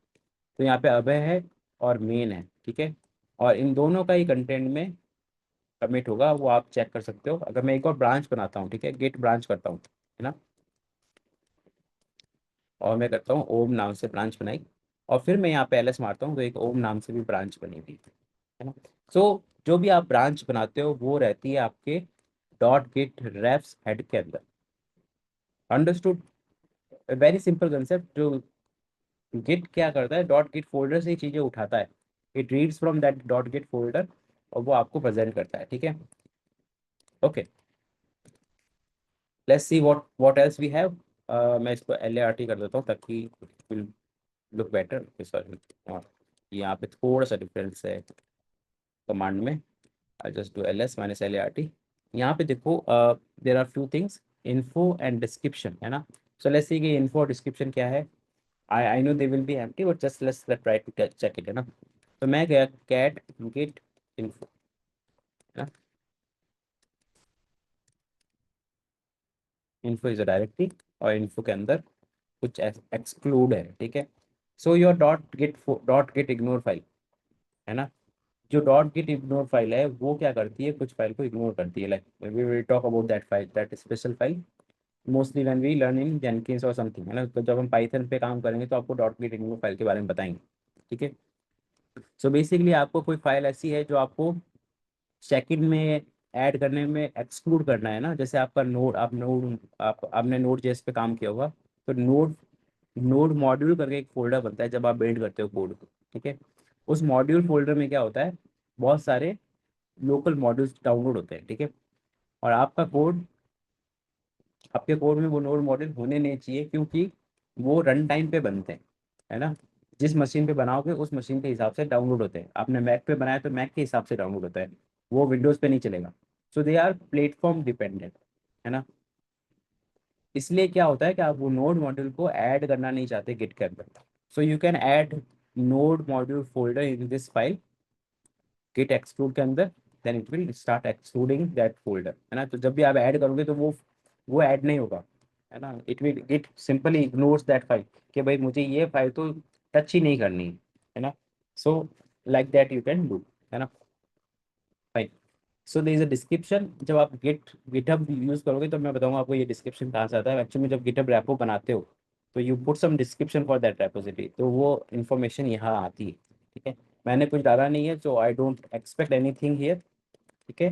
तो यहाँ पे अभय है और मेन है, ठीक है। और इन दोनों का ही कंटेंट में कमिट होगा, वो आप चेक कर सकते हो। अगर मैं एक और ब्रांच बनाता हूँ, ठीक है, गेट ब्रांच करता हूँ, है ना, और मैं करता हूँ ओम नाम से ब्रांच बनाई, और फिर मैं यहाँ पे एलएस मारता हूँ, तो एक ओम नाम से भी ब्रांच बनी हुई है ना। सो जो भी आप ब्रांच बनाते हो वो रहती है आपके डॉट गिट रेफ्स हेड के अंदर। अंडरस्टूड। Very simple concept. जो गिट क्या करता है, डॉट गिट फोल्डर से ही चीजें उठाता है, it reads from that dot git folder, और वो आपको प्रेजेंट करता है, ठीक है। Okay, let's see what else we have. मैं इसको एल ए आर टी कर देता हूँ ताकि लुक बेटर। सॉरी, यहाँ पे थोड़ा सा डिफरेंस है कमांड में। I just do L S minus L A R T. यहाँ पे देखो, there are few things, info and description, है ना। सो लेट्स सी कि इन्फो और डिस्क्रिप्शन क्या है। I know they will be empty, but just let's try to check it, है ना। तो मैं गया कैट गिट इन्फो, है ना। इन्फो इज अ डायरेक्टरी, और इन्फो के अंदर कुछ एक्सक्लूड है, ठीक है। So your dot gate ignore file, है ना। जो डॉट गेट इग्नोर फाइल है वो क्या करती है, कुछ फाइल को इग्नोर करती है। Like we will talk about that file, that special file, mostly when we learn in Jenkins और समथिंग, है ना। तो जब हम पाइथन पे काम करेंगे तो आपको डॉट गेट इग्नोर फाइल के बारे में बताएंगे, ठीक है। सो बेसिकली आपको कोई फाइल ऐसी है जो आपको सेकंड में ऐड करने में एक्सक्लूड करना है ना। जैसे आपका नोड, आपने नोड जेएस पे काम किया होगा, तो नोड नोड मॉड्यूल करके एक फोल्डर बनता है जब आप बिल्ड करते हो कोड को, ठीक है। उस मॉड्यूल फोल्डर में क्या होता है, बहुत सारे लोकल मॉड्यूल्स डाउनलोड होते हैं, ठीक है। और आपके कोड में वो नोड मॉड्यूल होने नहीं चाहिए, क्योंकि वो रन टाइम पे बनते हैं, है ना। जिस मशीन पे बनाओगे उस मशीन के हिसाब से डाउनलोड होते हैं। आपने मैक पे बनाया तो मैक के हिसाब से डाउनलोड होता है, वो विंडोज पे नहीं चलेगा। सो दे आर प्लेटफॉर्म डिपेंडेंट, है ना। इसलिए क्या होता है कि आप वो नोड मॉड्यूल को ऐड करना नहीं चाहते गिट के अंदर। So you can add node module folder in this file Git exclude के अंदर, then it will start excluding that folder, है ना। तो जब भी आप ऐड करोगे तो वो ऐड नहीं होगा, है ना। It simply ignores that file, कि भाई मुझे ये फाइल तो टच ही नहीं करनी है ना। So like that you can do, है ना। Fine. So there is a description. जब आप गिटहब यूज करोगे तो मैं बताऊंगा आपको ये डिस्क्रिप्शन कहाँ से आता है। एक्चुअली में जब गिटहब रेपो बनाते हो तो you put some description for that repository, तो वो इन्फॉर्मेशन यहाँ आती है, ठीक है। मैंने कुछ डाला नहीं है, so I don't expect anything here, ठीक है।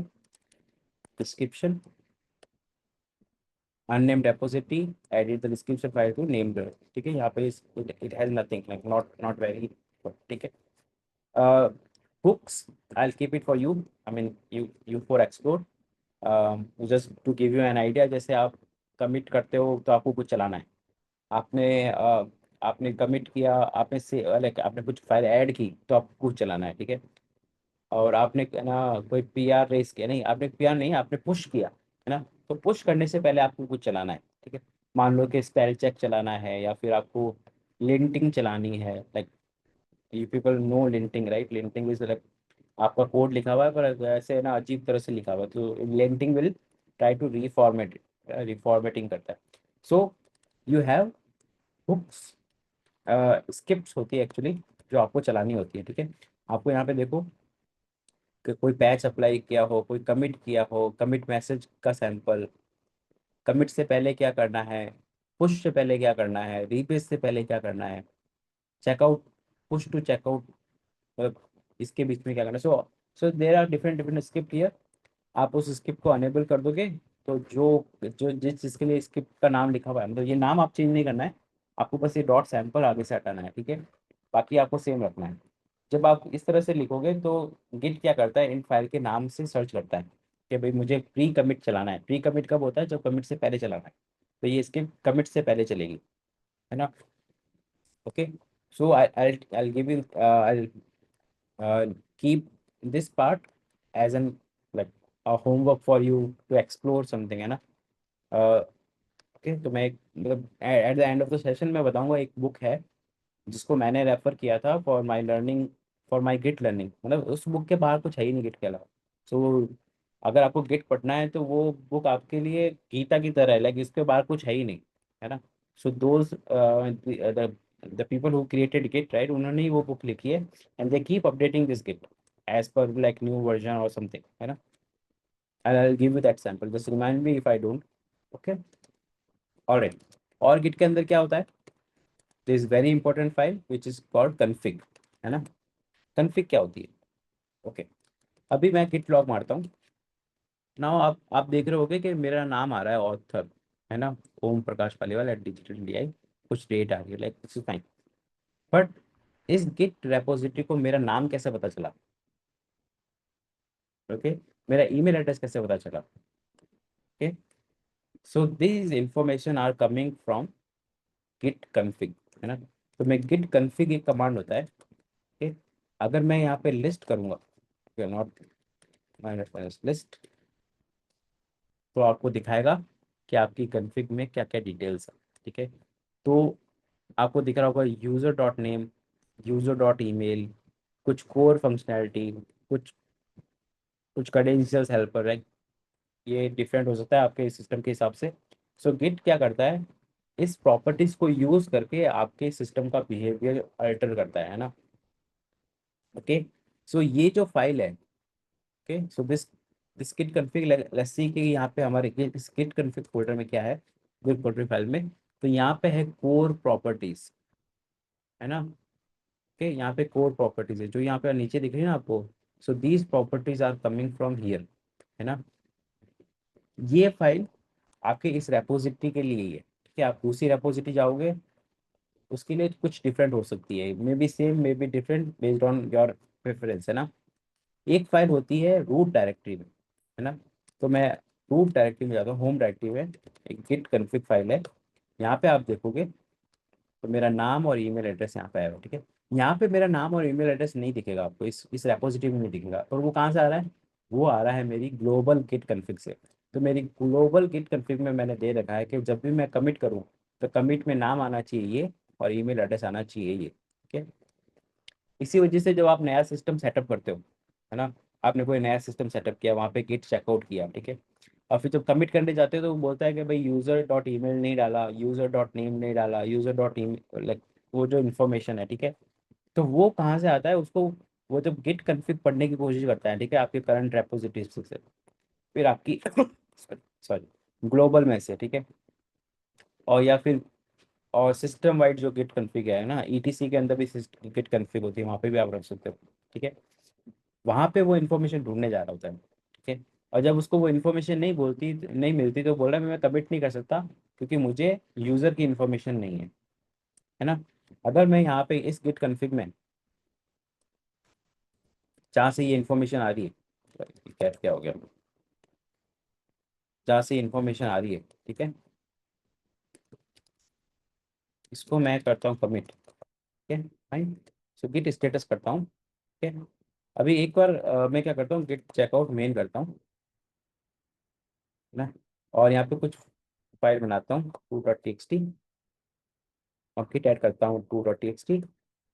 Description, unnamed repository, edit the description file to named, ठीक है। यहाँ पे it has nothing, like not very, ठीक है। Hooks, I'll keep it for you, I mean you for explore, just to give you an idea। जैसे आप commit करते हो तो आपको कुछ चलाना है, आपने कमिट किया, आपने से लाइक आपने कुछ फाइल ऐड की तो आपको कुछ चलाना है, ठीक है। और आपने ना कोई पीआर रेस किया, नहीं आपने पीआर नहीं, आपने पुश किया, है ना। तो पुश करने से पहले आपको कुछ चलाना है, ठीक है। मान लो कि स्पेल चेक चलाना है, या फिर आपको लिंटिंग चलानी है। Like you people know linting, right. Linting is like आपका कोड लिखा हुआ है पर ऐसे ना अजीब तरह से लिखा हुआ है, तो linting will try to reformatting करता है। So you have hooks, scripts होती है एक्चुअली, जो आपको चलानी होती है, ठीक है। आपको यहाँ पे देखो कि कोई पैच अप्लाई किया हो, कोई कमिट किया हो, कमिट मैसेज का सैंपल, कमिट से पहले क्या करना है, पुश से पहले क्या करना है, रीपेज से पहले क्या करना है, चेकआउट, पुश टू चेकआउट, मतलब इसके बीच में क्या करना है। So there are different different script here. आप उस स्क्रिप्ट को अनेबल कर दोगे तो जो जो जिस जिसके लिए स्क्रिप्ट का नाम लिखा हुआ है, मतलब ये नाम आप चेंज नहीं करना है, आपको बस ये डॉट सैंपल आगे से हटाना है, ठीक है। बाकी आपको सेम रखना है। जब आप इस तरह से लिखोगे तो गिट क्या करता है, इन फाइल के नाम से सर्च करता है कि भाई मुझे प्री कमिट चलाना है। प्री कमिट कब होता है, जब कमिट से पहले चलाना है, तो ये इसके कमिट से पहले चलेगी, है ना। Okay, so I give you, I keep this part as an like homework for you to explore something, है ना। ओके, तो मैं मतलब at the end of the session मैं बताऊंगा एक बुक है जिसको मैंने रेफर किया था for my learning, for my git learning, मतलब उस बुक के बाहर कुछ है ही नहीं गिट के अलावा। सो अगर आपको गिट पढ़ना है तो वो बुक आपके लिए गीता की तरह है, लाइक इसके बाहर कुछ है ही नहीं, है ना। So those the people who created git, right, उन्होंने ही वो बुक लिखी है, and they keep updating this git as per like new version और समथिंग, है ना। I'll give you that sample, just remind me if I don't. Okay, all right। और Git के अंदर क्या होता है, this very important file which is called config, है ना। config क्या होती है, ओके। अभी मैं गिट लॉग मारता हूँ ना, आप देख रहे होगे कि मेरा नाम आ रहा है ऑथर, है ना, Om Prakash Paliwal eight digital India, कुछ डेट आ रही है, like this is fine. But इस गिट रेपोजिटरी को मेरा नाम कैसे पता चला, ओके, मेरा ईमेल एड्रेस कैसे पता चला, okay. So this information are coming from git config, है ना। तो मैं गिट config एक कमांड होता है, ओके। अगर मैं यहाँ पे लिस्ट करूँगा, नॉट माइनस लिस्ट, तो आपको दिखाएगा कि आपकी config में क्या क्या डिटेल्स है, ठीक है। तो आपको दिख रहा होगा user dot name, user dot email, कुछ कोर फंक्शनैलिटी, कुछ कुछ क्रेडेंशियल्स हेल्पर है, ये डिफरेंट हो सकता है आपके सिस्टम के हिसाब से। सो गिट क्या करता है, इस प्रॉपर्टीज को यूज करके आपके सिस्टम का बिहेवियर अल्टर करता है ना, ओके। सो ये जो फाइल है, okay, so this git config, let's see कि यहाँ पे हमारे इस गिट config फोल्डर में क्या है, गिट फोल्डर फाइल में, तो यहाँ पे है कोर प्रॉपर्टीज, है ना, ओके। यहाँ पे कोर प्रॉपर्टीज है जो यहाँ पे नीचे दिख रही है ना आपको। So these properties are coming from here, है ना। ये फाइल आपके इस रेपोजिटरी के लिए ही है, ठीक है। आप दूसरी रेपोजिटरी जाओगे, उसके लिए कुछ डिफरेंट हो सकती है, may be same may be different based on your preference, है ना। एक फाइल होती है रूट डायरेक्टरी में, है ना। तो मैं रूट डायरेक्टरी में जाता हूँ, होम डायरेक्टरी में एक गिट config फाइल है, यहाँ पे आप देखोगे तो मेरा नाम और ईमेल एड्रेस यहाँ पे आएगा, ठीक है। यहाँ पे मेरा नाम और ईमेल एड्रेस नहीं दिखेगा आपको, इस रेपोजिटरी में नहीं दिखेगा, और वो कहाँ से आ रहा है, वो आ रहा है मेरी ग्लोबल गिट config से। तो मेरी ग्लोबल गिट config में मैंने दे रखा है कि जब भी मैं कमिट करूँ तो कमिट में नाम आना चाहिए ये, और ईमेल एड्रेस आना चाहिए ये, ठीक है। इसी वजह से जब आप नया सिस्टम सेटअप करते हो, है ना, आपने कोई नया सिस्टम सेटअप किया, वहाँ पे गिट चेकआउट किया, ठीक है, और फिर जब कमिट करने जाते हो तो वो बोलता है कि भाई यूज़र डॉट ईमेल नहीं डाला, यूज़र डॉट नेम नहीं डाला, यूज़र डॉट ईमेल, लाइक वो जो इन्फॉर्मेशन है, ठीक है। तो वो कहाँ से आता है उसको, वो जब गिट config पढ़ने की कोशिश करता है, ठीक है, आपके करंट रेपोजिटरी से, फिर आपकी सॉरी ग्लोबल में से, ठीक है, और या फिर और सिस्टम वाइड जो गिट config है ना, ईटीसी के अंदर भी गिट config होती है, वहाँ पे भी आप रख सकते हो, ठीक है। वहाँ पे वो इन्फॉर्मेशन ढूंढने जा रहा होता है, ठीक है। और जब उसको वो इन्फॉर्मेशन नहीं मिलती तो बोल रहा है मैं कमिट नहीं कर सकता क्योंकि मुझे यूज़र की इन्फॉर्मेशन नहीं है ना। अगर मैं यहाँ पे इस गिट config में, जहाँ से ये इन्फॉर्मेशन आ रही है, क्या हो गया, जहाँ से इन्फॉर्मेशन आ रही है, ठीक है, इसको मैं करता हूँ कमिट, ठीक है, फाइन। सो गिट स्टेटस करता हूँ, ठीक है। अभी एक बार मैं क्या करता हूँ, गिट चेकआउट मेन करता हूँ, है ना, और यहाँ पे कुछ फाइल बनाता हूँ 2.txt, और गिट ऐड करता हूँ 2.txt,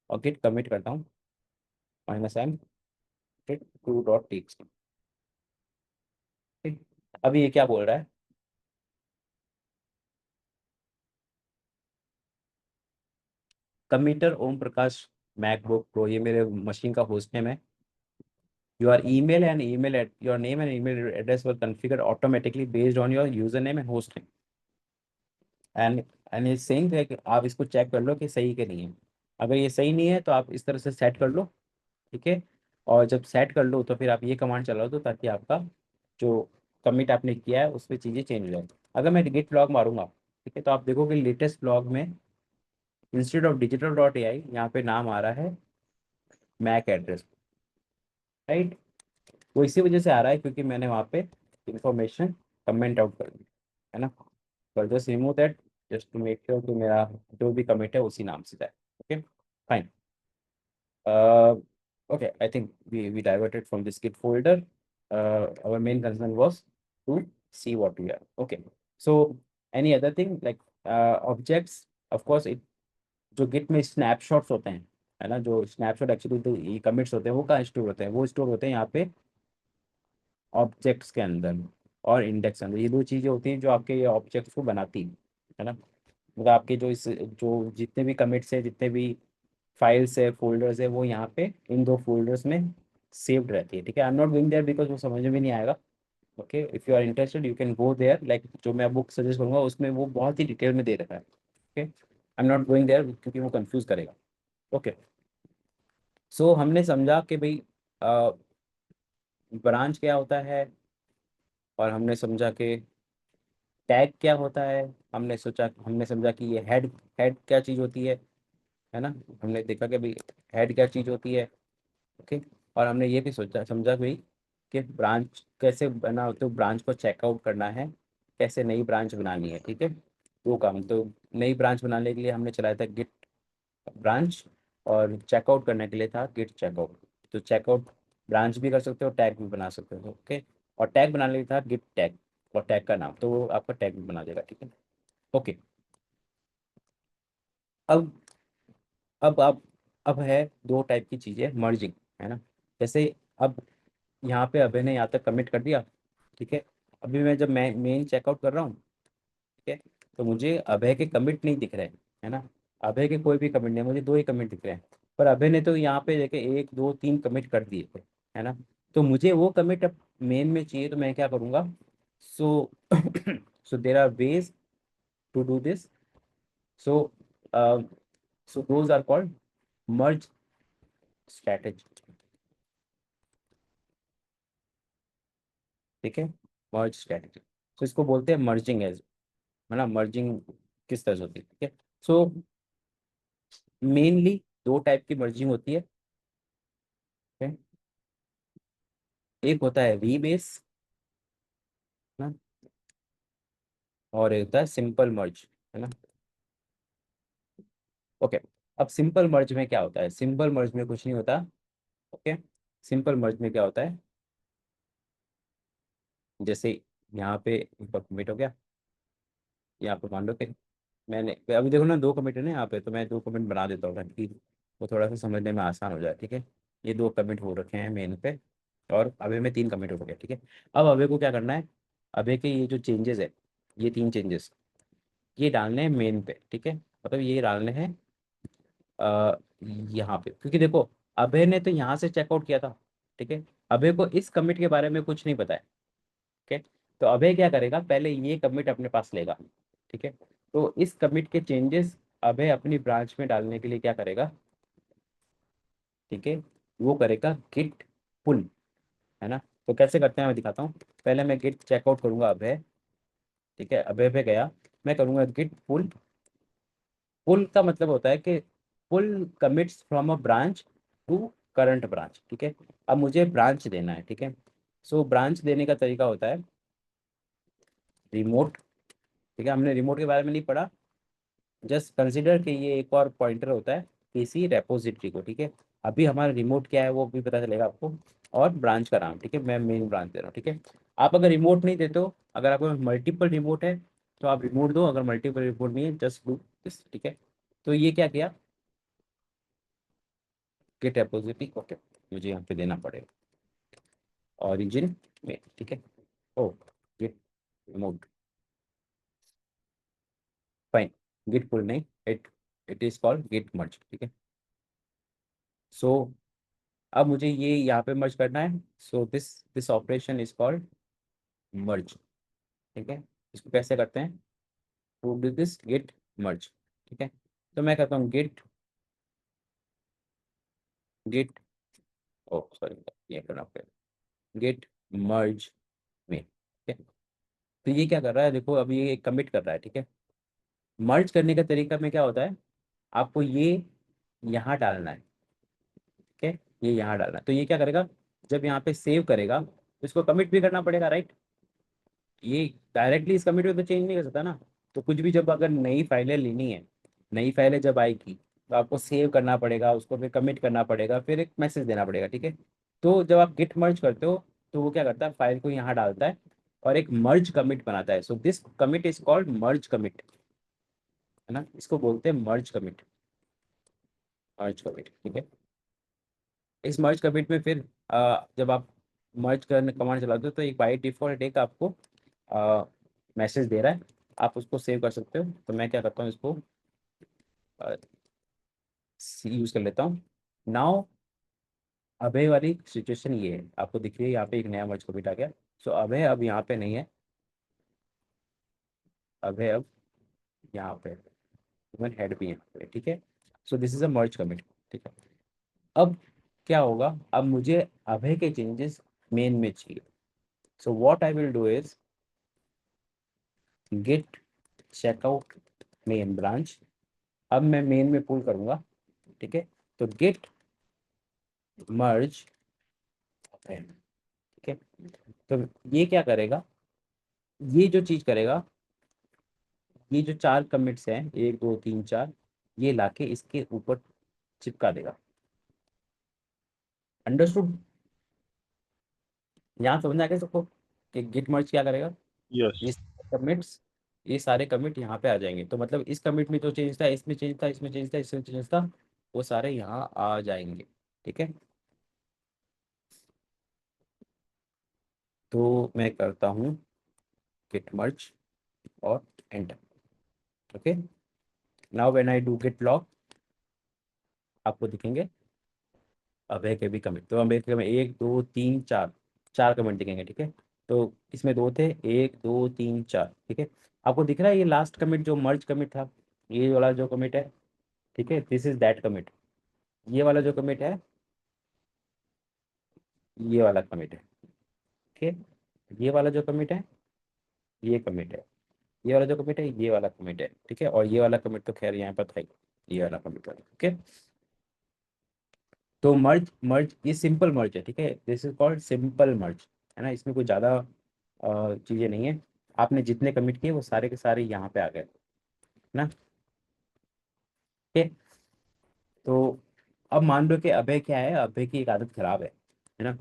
और गिट कमिट करता हूँ -m गिट 2.txt, ठीक। अभी ये क्या बोल रहा है, कमिटर ओम प्रकाश मैकबुक प्रो, ये मेरे मशीन का होस्ट नेम है। Your email and your name and email address were configured automatically based on your username and host name. And ये सेइंग है कि आप इसको चेक कर लो कि सही कि नहीं है। अगर ये सही नहीं है तो आप इस तरह से सेट कर लो, ठीक है। और जब सेट कर लो तो फिर आप ये कमांड चलाओ तो ताकि आपका जो कमिट आपने किया है उसमें चीज़ें चेंज हो जाए। अगर मैं गिट लॉग मारूंगा, ठीक है, तो आप देखोगे लेटेस्ट लॉग में instead of digital dot A I यहाँ पे नाम आ रहा है मैक एड्रेस, राइट। वो इसी वजह से आ रहा है क्योंकि मैंने वहाँ पे इंफॉर्मेशन कमेंट आउट कर दी, है ना। पर just remove that, just to make sure कि मेरा जो भी कमिट है उसी नाम से जाए, okay, fine. Okay, I think we diverted from this git folder. our main concern was to see what we are. Okay. So any other thing like objects, of course it, जो Git में snapshots होते हैं, है ना, जो snapshot actually तो ये commits होते हैं, वो कहाँ स्टोर होते हैं, वो स्टोर होते हैं यहाँ पे ऑब्जेक्ट्स के अंदर और इंडेक्स के अंदर। ये दो चीज़ें होती हैं जो आपके ये ऑब्जेक्ट्स को बनाती हैं, है ना। मतलब आपके जो इस जो जितने भी कमिट्स है, जितने भी फाइल्स है, फोल्डर्स है, वो यहाँ पे इन दो फोल्डर्स में सेव्ड रहती है, ठीक है। I am not going there because वो समझ में भी नहीं आएगा। Okay, if you are interested you can go there, like जो मैं बुक सजेस्ट करूंगा उसमें वो बहुत ही डिटेल में दे रखा है। Okay, I am not going there क्योंकि वो कंफ्यूज करेगा। ओके, सो हमने समझा कि भाई ब्रांच क्या होता है, और हमने समझा कि टैग क्या होता है। हमने समझा कि ये हेड हेड क्या चीज़ होती है ना। हमने देखा कि भाई हेड क्या चीज़ होती है। ओके, और हमने ये भी सोचा समझा भाई कि ब्रांच कैसे बना, तो ब्रांच को चेकआउट करना है, कैसे नई ब्रांच बनानी है, ठीक है। दो काम, तो नई ब्रांच बनाने के लिए हमने चलाया था गिट ब्रांच, और चेकआउट करने के लिए था गिट चेकआउट। तो चेकआउट ब्रांच भी कर सकते हो, टैग भी बना सकते हो। ओके, और टैग बनाने के लिए था गिट टैग, और टैग का नाम, तो वो आपका टैग भी बना देगा, ठीक है। ओके, अब अब अब है दो टाइप की चीज़ें मर्जिंग, है ना। जैसे अब यहाँ पे अभय ने यहाँ तक कमिट कर दिया, ठीक है। अभी मैं जब मैं मेन चेकआउट कर रहा हूँ, ठीक है, तो मुझे अभय के कमिट नहीं दिख रहे हैं, है ना। अभय के कोई भी कमिट नहीं, मुझे दो ही कमिट दिख रहे हैं। पर अभय ने तो यहाँ पे देखे 1 2 3 कमिट कर दिए थे, है ना। तो मुझे वो कमिट अब मेन में चाहिए, तो मैं क्या करूँगा। So so there are ways to do this. So so those are called merge strategy, ठीक है। मर्ज स्ट्रैटेजी, तो इसको बोलते हैं मर्जिंग एज, है ना। मर्जिंग किस तरह से होती है, ठीक है। सो मेनली दो टाइप की मर्जिंग होती है, ठीक है? एक होता है रीबेस ना, और एक होता है सिंपल मर्ज, है ना। ओके, अब सिंपल मर्ज में क्या होता है, सिंपल मर्ज में कुछ नहीं होता। ओके, सिंपल मर्ज में क्या होता है, जैसे यहाँ पे कमिट हो गया, यहाँ पे मान लो कि मैंने अभी देखो ना 2 कमिट है ना यहाँ पे, तो मैं 2 कमिट बना देता हूँ ताकि वो थोड़ा सा समझने में आसान हो जाए, ठीक है। ये 2 कमिट हो रखे हैं मेन पे, और अभी में 3 कमिट हो गए, ठीक है। अब अभी को क्या करना है, अभी के ये जो चेंजेस है, ये 3 चेंजेस ये डालने हैं मेन पे, ठीक है। मतलब ये डालने हैं अ, यहाँ पे, क्योंकि देखो अभय ने तो यहाँ से चेकआउट किया था, ठीक है। अभय को इस कमिट के बारे में कुछ नहीं पता है, ठीक है। तो अभय क्या करेगा, पहले ये कमिट अपने पास लेगा, ठीक है। तो इस कमिट के चेंजेस अभय अपनी ब्रांच में डालने के लिए क्या करेगा, ठीक है, वो करेगा गिट पुल, है ना। तो कैसे करते हैं मैं दिखाता हूँ। पहले मैं गिट चेकआउट करूंगा अभय, ठीक है, अभय पे गया, मैं करूंगा गिट पुल। पुल का मतलब होता है कि pull commits from a branch to current branch, ठीक है। अब मुझे ब्रांच देना है, ठीक है। सो ब्रांच देने का तरीका होता है रिमोट, ठीक है। हमने रिमोट के बारे में नहीं पढ़ा, जस्ट कंसिडर कि ये एक और पॉइंटर होता है किसी रेपोजिटरी को, ठीक है। अभी हमारा रिमोट क्या है वो भी पता चलेगा आपको, और ब्रांच का नाम, ठीक है। मैं मेन ब्रांच दे रहा हूँ, ठीक है। आप अगर रिमोट नहीं देते हो, अगर आपको मल्टीपल रिमोट है तो आप रिमोट दो, अगर मल्टीपल रिमोट नहीं है जस्ट डू दिस, ठीक है। तो ये क्या किया, गेट रेपोजिटरी, ओके, मुझे यहाँ पे देना पड़ेगा ऑरिजिन में, ठीक है। Oh, git remote, fine, git pull नहीं, it it is called git merge, ठीक है। सो अब मुझे ये यहाँ पे मर्ज करना है, so this this operation is called merge, ठीक है। इसको कैसे करते हैं, to do this git merge, ठीक है। तो मैं कहता हूँ गिट गिट ओ सॉरी, ये करना पड़ेगा गिट मर्ज में, ठीक है। तो ये क्या कर रहा है, देखो अभी ये कमिट कर रहा है, ठीक है। मर्ज करने का तरीका में क्या होता है, आपको ये यहाँ डालना है, ठीक है, ये यहाँ डालना है। तो ये क्या करेगा, जब यहाँ पे सेव करेगा तो इसको कमिट भी करना पड़ेगा, राइट। ये डायरेक्टली इस कमिट में तो चेंज नहीं कर सकता ना। तो कुछ भी जब अगर नई फाइलें लेनी है, नई फाइलें जब आएगी तो आपको सेव करना पड़ेगा, उसको फिर कमिट करना पड़ेगा, फिर एक मैसेज देना पड़ेगा, ठीक है। तो जब आप गिट मर्ज करते हो तो वो क्या करता है, फाइल को यहाँ डालता है और एक मर्ज कमिट बनाता है। So this commit is called merge commit, है ना, इसको बोलते हैं मर्ज कमिट, मर्ज कमिट। ठीक है, इस मर्ज कमिट में फिर जब आप मर्ज करने कमांड चलाते हो तो एक बाई डिफॉल्ट एक आपको मैसेज दे रहा है, आप उसको सेव कर सकते हो। तो मैं क्या करता हूँ, इसको यूज कर लेता हूँ। नाउ अभय वाली सिचुएशन ये है, आपको दिख रही है यहाँ पे एक नया मर्ज कमिट आ गया। सो अभय अब यहाँ पे नहीं है, अभय अब यहाँ पे, इवन हेड भी यहाँ पे, ठीक है। So this is a merge commit. ठीक है, अब क्या होगा, अब मुझे अभय के चेंजेस मेन में चाहिए। So what I will do is get checkout main branch. अब मैं मेन में पुल करूंगा, ठीक है। तो गेट मर्ज अभय, ठीक है। तो ये क्या करेगा, ये जो चीज करेगा, ये जो चार कमिट्स हैं, 1 2 3 4, ये लाके इसके ऊपर चिपका देगा। अंडरस्टूड? यहाँ समझ आ गया सबको कि गिट मर्ज क्या करेगा। yes, ये कमिट्स, ये सारे कमिट यहाँ पे आ जाएंगे। तो मतलब इस कमिट में जो चेंज था, इसमें चेंज था, इसमें चेंज था, इसमें चेंज था, वो सारे यहाँ आ जाएंगे। ठीक है, तो मैं करता हूँ गिट मर्ज और enter. Okay, now when I do git log, आपको दिखेंगे अभय के भी कमिट। तो अभय के कमिट 1 2 3 4, चार कमिट दिखेंगे। ठीक है, तो इसमें दो थे, 1 2 3 4। ठीक है, आपको दिख रहा है ये लास्ट कमिट जो मर्ज कमिट था, ये वाला जो कमिट है, ठीक है, दिस इज दैट कमिट। ये वाला जो कमिट है, ये वाला कमिट है। ठीक है, ये वाला जो कमिट है, ये कमिट है। ये वाला जो कमिट है, ये वाला कमिट है। ठीक है, और ये वाला कमिट तो खैर यहाँ पर था ही, ये वाला कमिट है। ठीक है, तो मर्ज मर्ज ये सिंपल मर्ज है। ठीक है, दिस इज कॉल्ड सिंपल मर्ज, है ना, इसमें कोई ज़्यादा चीज़ें नहीं है। आपने जितने कमिट किए वो सारे के सारे यहाँ पे आ गए ना। ठीक है, तो अब मान लो कि अभय क्या है, अभय की एक आदत खराब है ना।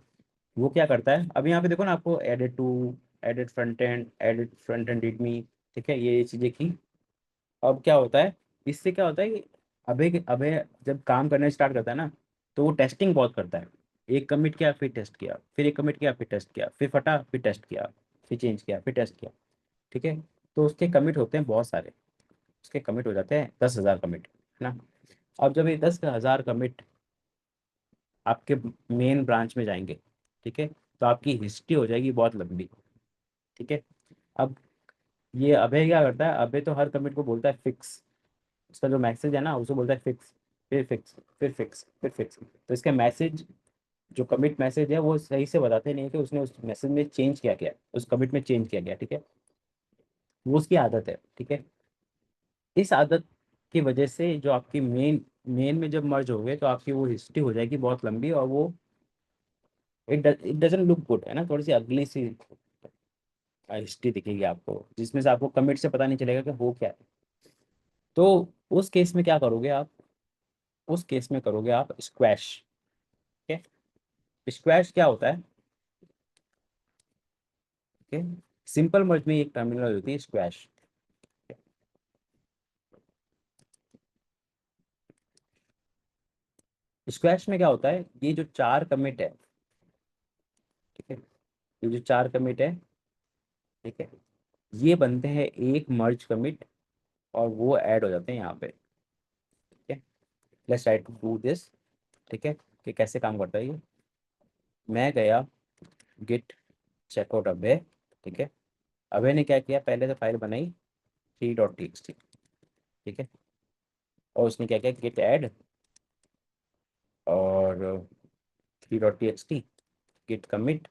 वो क्या करता है, अब यहाँ पे देखो ना, आपको edit to, edit front end readme, ठीक है, ये चीज़ें की। अब क्या होता है, इससे क्या होता है कि अभय जब काम करने स्टार्ट करता है ना, तो वो टेस्टिंग बहुत करता है। एक कमिट किया, फिर टेस्ट किया, फिर एक कमिट किया, फिर टेस्ट किया, फिर फटा, फिर टेस्ट किया, फिर चेंज किया, फिर टेस्ट किया। ठीक है, तो उसके कमिट होते हैं बहुत सारे, उसके कमिट हो जाते हैं 10,000 कमिट, है ना। अब जब ये 10,000 कमिट आपके मेन ब्रांच में जाएंगे, ठीक है, तो आपकी हिस्ट्री हो जाएगी बहुत लंबी। ठीक है, अब ये अभय क्या करता है, अभय तो हर कमिट को बोलता है फिक्स, उसका जो मैसेज है ना उसको बोलता है फिक्स, फिर फिक्स, फिर फिक्स, फिर फिक्स। तो इसका मैसेज, जो कमिट मैसेज है, वो सही से बताते नहीं है कि उसने उस मैसेज में चेंज किया गया, उस कमिट में चेंज किया गया। ठीक है, वो उसकी आदत है। ठीक है, इस आदत की वजह से जो आपकी मेन मेन में जब मर्ज हो गए तो आपकी वो हिस्ट्री हो जाएगी बहुत लंबी, और वो इट डजंट लुक गुड, है ना, थोड़ी सी अगली सी हिस्ट्री दिखेगी आपको, जिसमें से आपको कमिट से पता नहीं चलेगा कि वो क्या है। तो उस केस में क्या करोगे आप, उस केस में करोगे आप स्क्वैश। ठीक है, स्क्वैश क्या होता है, ओके, सिंपल मर्ज में एक टर्मिनल होती है स्क्वैश। स्क्वैश में क्या होता है, ये जो चार कमिट है, ठीक है, ये जो चार कमिट है, ठीक है, ये बनते हैं एक मर्ज कमिट, और वो ऐड हो जाते हैं यहाँ पे। ठीक है, let's try to do this. ठीक है, कि कैसे काम करता है ये। मैं गया गिट चेकआउट अभय, ठीक है, अभय ने क्या किया, पहले तो फाइल बनाई 3.txt, ठीक है, और उसने क्या किया, गिट ऐड और 3.txt, git commit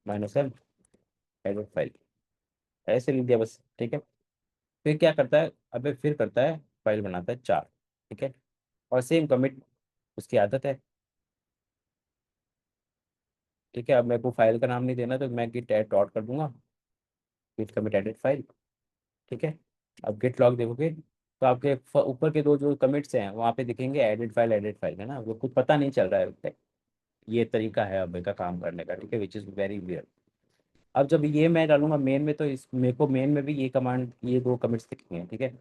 -l edit file, ऐसे लिख दिया बस। ठीक है, फिर क्या करता है, अबे फिर करता है, फाइल बनाता है 4। ठीक है, और सेम कमिट, उसकी आदत है। ठीक है, अब मेरे को फाइल का नाम नहीं देना, तो मैं गिट ऐड डॉट कर दूंगा, गिट कमिट एडिट फाइल। ठीक है, अब गिट लॉग देखोगे तो आपके ऊपर के दो जो कमिट्स हैं वहाँ पे दिखेंगे एडिट फाइल, एडिट फाइल, है ना, वो कुछ पता नहीं चल रहा है। ये तरीका है अबे का काम करने का, ठीक है, विच इज़ वेरी वियर्ड। अब जब ये मैं डालूंगा मेन में, तो इस मेरे को मेन में भी ये कमांड, ये दो कमिट्स दिखेंगे, ठीक है।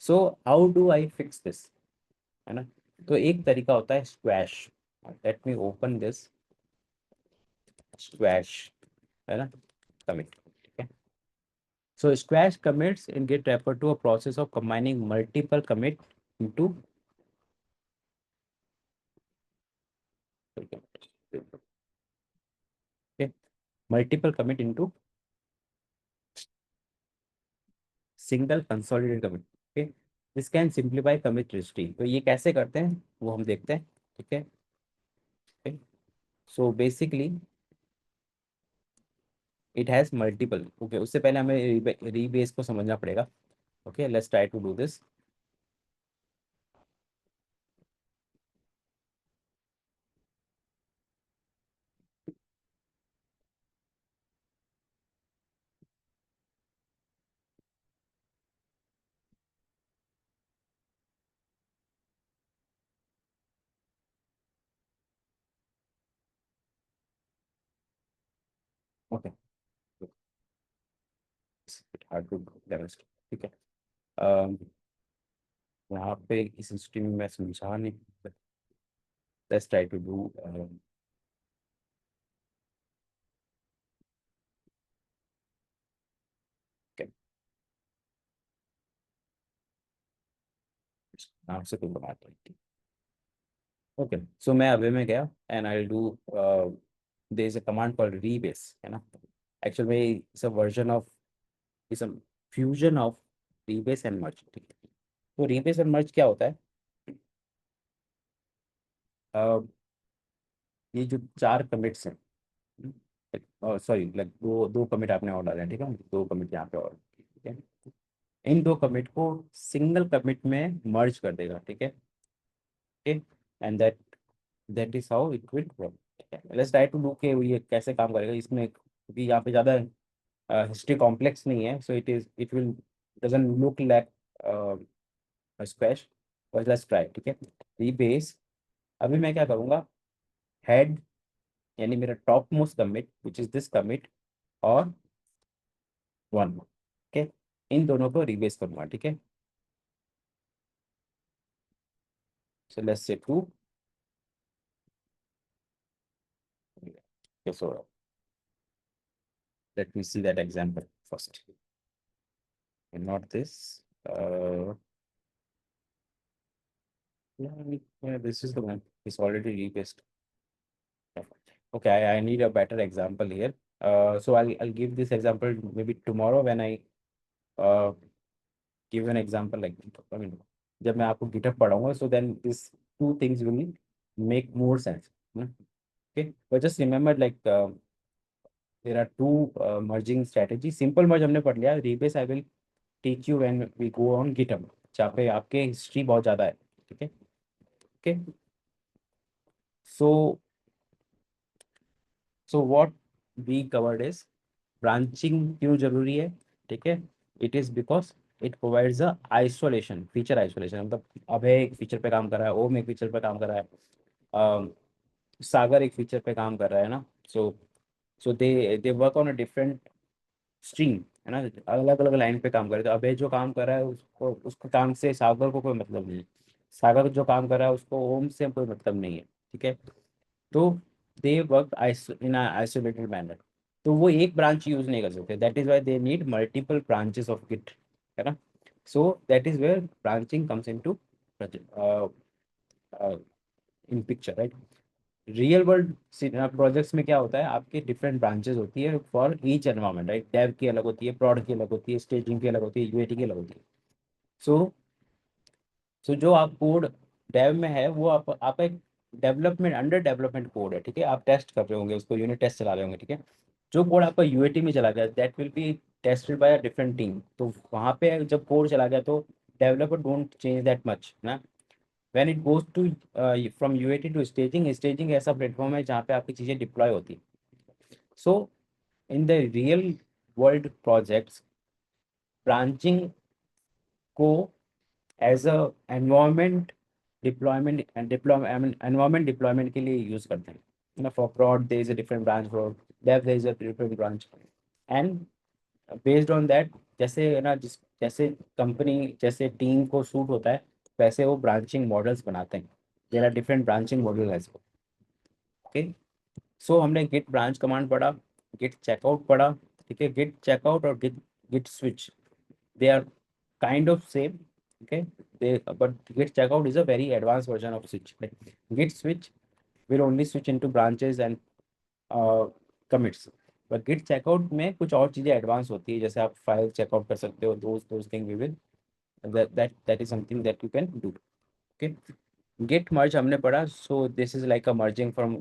So how do I fix this, है ना। तो एक तरीका होता है squash. Let me open this squash, है ना, कमिट, ठीक है। So squash commits in Git refer to a process of combining multiple commit into okay, multiple commit into single consolidated commit। Okay, this can simplify commit registry। तो ये कैसे करते हैं वो हम देखते हैं, ठीक है। Okay, so basically it has multiple। okay, उससे पहले हमें रीबेस को समझना पड़ेगा। okay, let's try to do this। okay, it's a bit hard to demonstrate, ठीक है। यहाँ पे इस स्ट्रीम में मैं समझा नहीं, let's try to do okay, नाम से कोई बनाता है। ओके, सो मैं अवे में गया and I do their is a command called rebase, है ना। एक्चुअल में it's a version of, it's a fusion of rebase and merge, ठीक है। तो रीबेस एंड मर्ज क्या होता है, uh, ये जो चार कमिट्स हैं, सॉरी लाइक दो दो कमिट आपने और डाले हैं, ठीक है, दो कमिट यहाँ पे और, ठीक है। इन दो कमिट को सिंगल कमिट में मर्ज कर देगा, ठीक है। Okay, and that is how it will work. Let's try to do के ये कैसे काम करेगा इसमें, क्योंकि यहाँ पे ज़्यादा हिस्ट्री कॉम्प्लेक्स नहीं है, so it will doesn't look like squash, but let's try, ठीक है। रीबेस, अभी मैं क्या करूँगा, हेड यानी मेरा top most commit which is this commit और वन, ओके, इन दोनों को रीबेस करूँगा, ठीक है। So let's say to, so let me see that example first, and not this. Yeah, yeah, this is the one. It's already rebased. Okay, I need a better example here. So I'll give this example maybe tomorrow when I uh, give an example like, I mean, जब मैं आपको GitHub पढ़ाऊंगा, so then these two things will make more sense, okay, but just remember like there are two merging strategies। simple merge हमने पढ़ लिया, rebase I will teach you when we go on GitHub, जहाँ पे आपके history बहुत ज़्यादा है, ठीक है। Okay, so what we covered is branching क्यों जरूरी है, ठीक है। It is because it provides a isolation, feature isolation, मतलब अभय एक फीचर पे काम कर रहा है, ओम एक फीचर पे काम कर रहा है, सागर एक फीचर पे काम कर रहा है ना। So they work on a different stream, है ना, अलग अलग लाइन पे काम कर रहे थे। अभय जो काम कर रहा है उसको, उसके काम से सागर को कोई मतलब नहीं है, सागर जो काम कर रहा है उसको ओम से कोई मतलब नहीं है, ठीक है। तो they work in isolated manner, तो वो एक ब्रांच यूज नहीं कर सकते, that is why they need multiple branches of git, है ना। So that is where branching comes into in picture, right. Real world projects में क्या होता है, आपके डिफरेंट ब्रांचेस होती है for each environment, right. Dev की अलग होती है, प्रोड की अलग होती है, स्टेजिंग की अलग होती है, यूएटी की अलग होती है। सो जो आप कोड डेव में है वो आपका एक डेवलपमेंट, अंडर डेवलपमेंट कोड है, ठीक है। आप टेस्ट कर रहे होंगे उसको, यूनिट टेस्ट चला रहे होंगे, ठीक है। जो कोड आपका यूएटी में चला गया that will be tested by a different team, तो वहाँ पे जब कोड चला गया तो developer don't change that much ना। When it goes to from UAT to staging, staging ऐसा प्लेटफॉर्म है जहाँ पे आपकी चीज़ें डिप्लॉय होती है। So in the real world projects, branching को as a environment deployment and environment deployment के लिए यूज़ करते हैं ना। For prod there is a different branch, for dev there is a different branch, and based on that, जैसे है ना, जिस जैसे कंपनी जैसे टीम को सूट होता है वैसे वो ब्रांचिंग मॉडल्स बनाते हैं। There are different branching model as. Okay, so हमने गिट ब्रांच कमांड पढ़ा, गिट चेकआउट पढ़ा। ठीक है, गिट चेकआउट और git git switch, they are kind of same. Okay, they, but git checkout is a very advanced version of switch. Like git switch will only switch into branches and commits, but git checkout में कुछ और चीज़ें advance होती है, जैसे आप file checkout कर सकते हो, those thing we will, that is something that you can do. Okay, git merge हमने पढ़ा, so this is like a merging from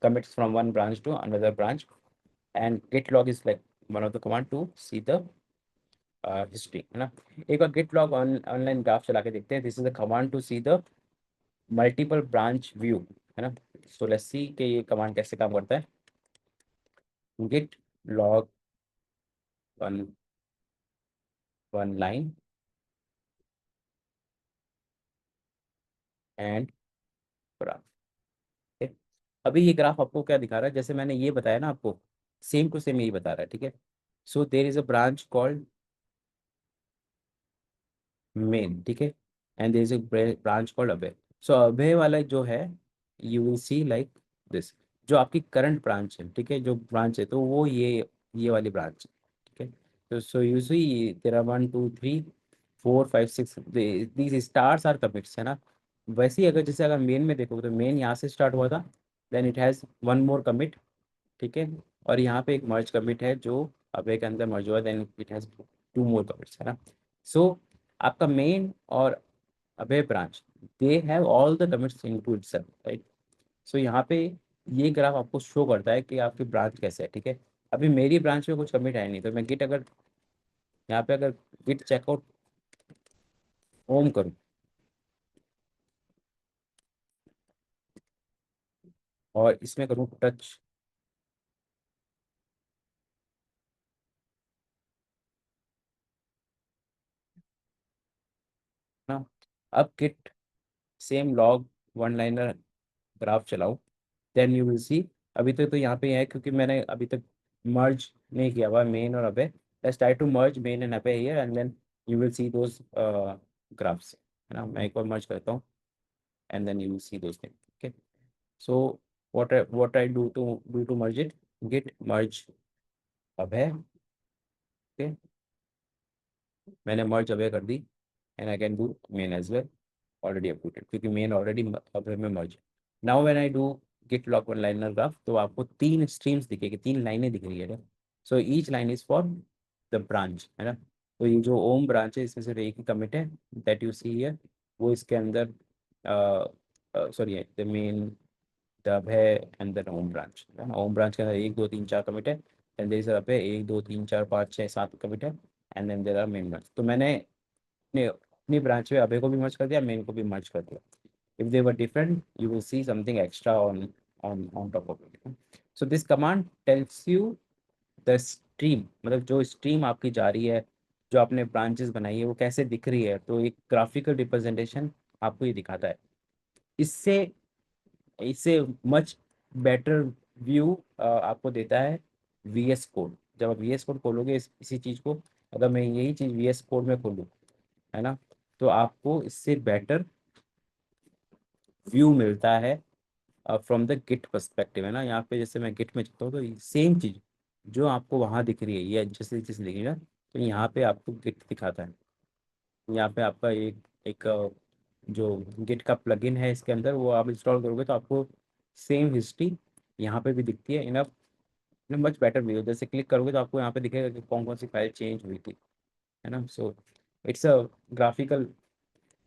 commits from one branch to another branch, and git log is like one of the command to see the history, है ना। एक बार git log online graph चला के देखते हैं। This is the command to see the multiple branch view, है ना। सो लेट्स सी कि ये कमांड कैसे काम करता है। Git log one one line and graph. अभी ये ग्राफ आपको क्या दिखा रहा है, जैसे मैंने ये बताया ना आपको, सेम टू सेम यही बता रहा है। ठीक है, so there is a branch called main. ठीक है, and there is a branch called Abhay. So Abhay वाला जो है, you will see like this, जो आपकी करंट ब्रांच है। ठीक है, जो ब्रांच है तो वो ये वाली ब्रांच है। ठीक है, तो सो यू सी तेरा 1 2 3 4 5 6, दीज स्टार्स आर कमिट्स, है ना। वैसे ही अगर जैसे अगर मेन में देखोगे तो मेन यहाँ से स्टार्ट हुआ था, then it has one more commit. ठीक है, और यहाँ पे एक मर्ज कमिट है जो अबे के अंदर मर्ज हुआ, then it has 2 more commits, है ना। सो आपका मेन और Abhay branch, they have all the commits into itself, right. So यहाँ पे ये ग्राफ आपको शो करता है कि आपकी ब्रांच कैसे है। ठीक है, अभी मेरी ब्रांच में कुछ कमिट है नहीं, तो मैं गिट अगर यहाँ पे अगर गिट चेकआउट होम करूँ और इसमें करूँ टच ना, अब git same log one liner graph चलाऊँ, देन यू विल सी। अभी तक तो यहाँ पे है क्योंकि मैंने अभी तक मर्ज नहीं किया हुआ मेन और Abhay. Let's try to merge main and Abhay here, and then you will see those graphs, है ना। मैं एक बार मर्ज करता हूँ and then you will see those thing. Okay, so what I do to merge it, git merge Abhay. Okay, मैंने merge Abhay कर दी, and I can do main as well, already updated क्योंकि मेन ऑलरेडी अभय में merge. Now when I do git log one liner graph, तो आपको 3 streams दिखेगी, 3 लाइनें दिख रही है। So each line is for the branch, है ना। तो ये जो ओम ब्रांच है इसमें सिर्फ एक ही कमिट है, दैट यू सी हियर, वो इसके अंदर सॉरी द मेन द है एंड देन होम ब्रांच, है ना। होम ब्रांच के अंदर 1 2 3 4 कमिट है, एंड देयर इज अ पे 1 2 3 4 5 6 7 कमिट है, and then there are main branch. तो मैंने अपनी ब्रांच में अभय को भी मर्ज कर दिया, मेन को भी मर्ज कर दिया। If they were different you will see something extra on top of it. So this command tells you the stream, मतलब जो स्ट्रीम आपकी जा रही है, जो आपने ब्रांचेस बनाई है वो कैसे दिख रही है। तो एक ग्राफिकल रिप्रेजेंटेशन आपको ये दिखाता है। इससे इससे मच बेटर व्यू आपको देता है वी एस कोड। जब आप वी एस कोड खोलोगे इसी चीज़ को, अगर मैं यही चीज़ वी एस कोड में खोलूँ, है ना, तो आपको इससे बेटर व्यू मिलता है फ्रॉम द गिट पर्सपेक्टिव, है ना। यहाँ पे जैसे मैं गिट में चलता हूँ तो सेम चीज़ जो आपको वहाँ दिख रही है, ये जैसे जैसे दिख रही है ना, तो यहाँ पे आपको गिट दिखाता है। यहाँ पे आपका एक जो गिट का प्लगइन है इसके अंदर, वो आप इंस्टॉल करोगे तो आपको सेम हिस्ट्री यहाँ पे भी दिखती है इन मच बेटर व्यू। जैसे क्लिक करोगे तो आपको यहाँ पे दिखेगा कि कौन कौन सी फाइल चेंज हुई थी, है ना। So it's a graphical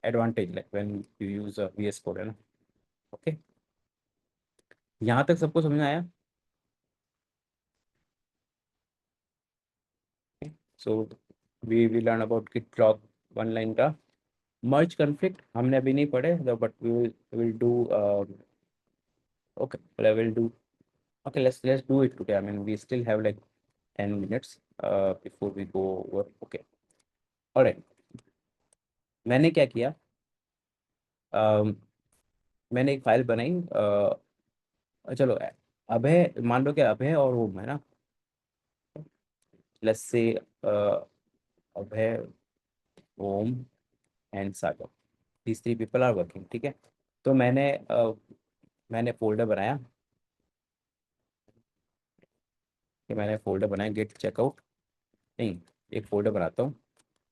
advantage like when you use V S code, है ना। ओके, यहाँ तक सबको समझ में आया। So we learn about git log one line का मर्ज कॉन्फ्लिक्ट हमने अभी नहीं पढ़े, but we will do okay, I will do okay, let's do it today. I mean, we still have like 10 minutes before we go over. Okay, all right, मैंने क्या किया, मैंने एक फाइल बनाई, चलो अभय, मान लो कि अभय और ओम है ना, let's say Abhay, Om and Sagar, these three people are working, ठीक है। तो मैंने फोल्डर बनाया, कि मैंने फोल्डर बनाया गेट चेकआउट, नहीं, एक फोल्डर बनाता हूँ,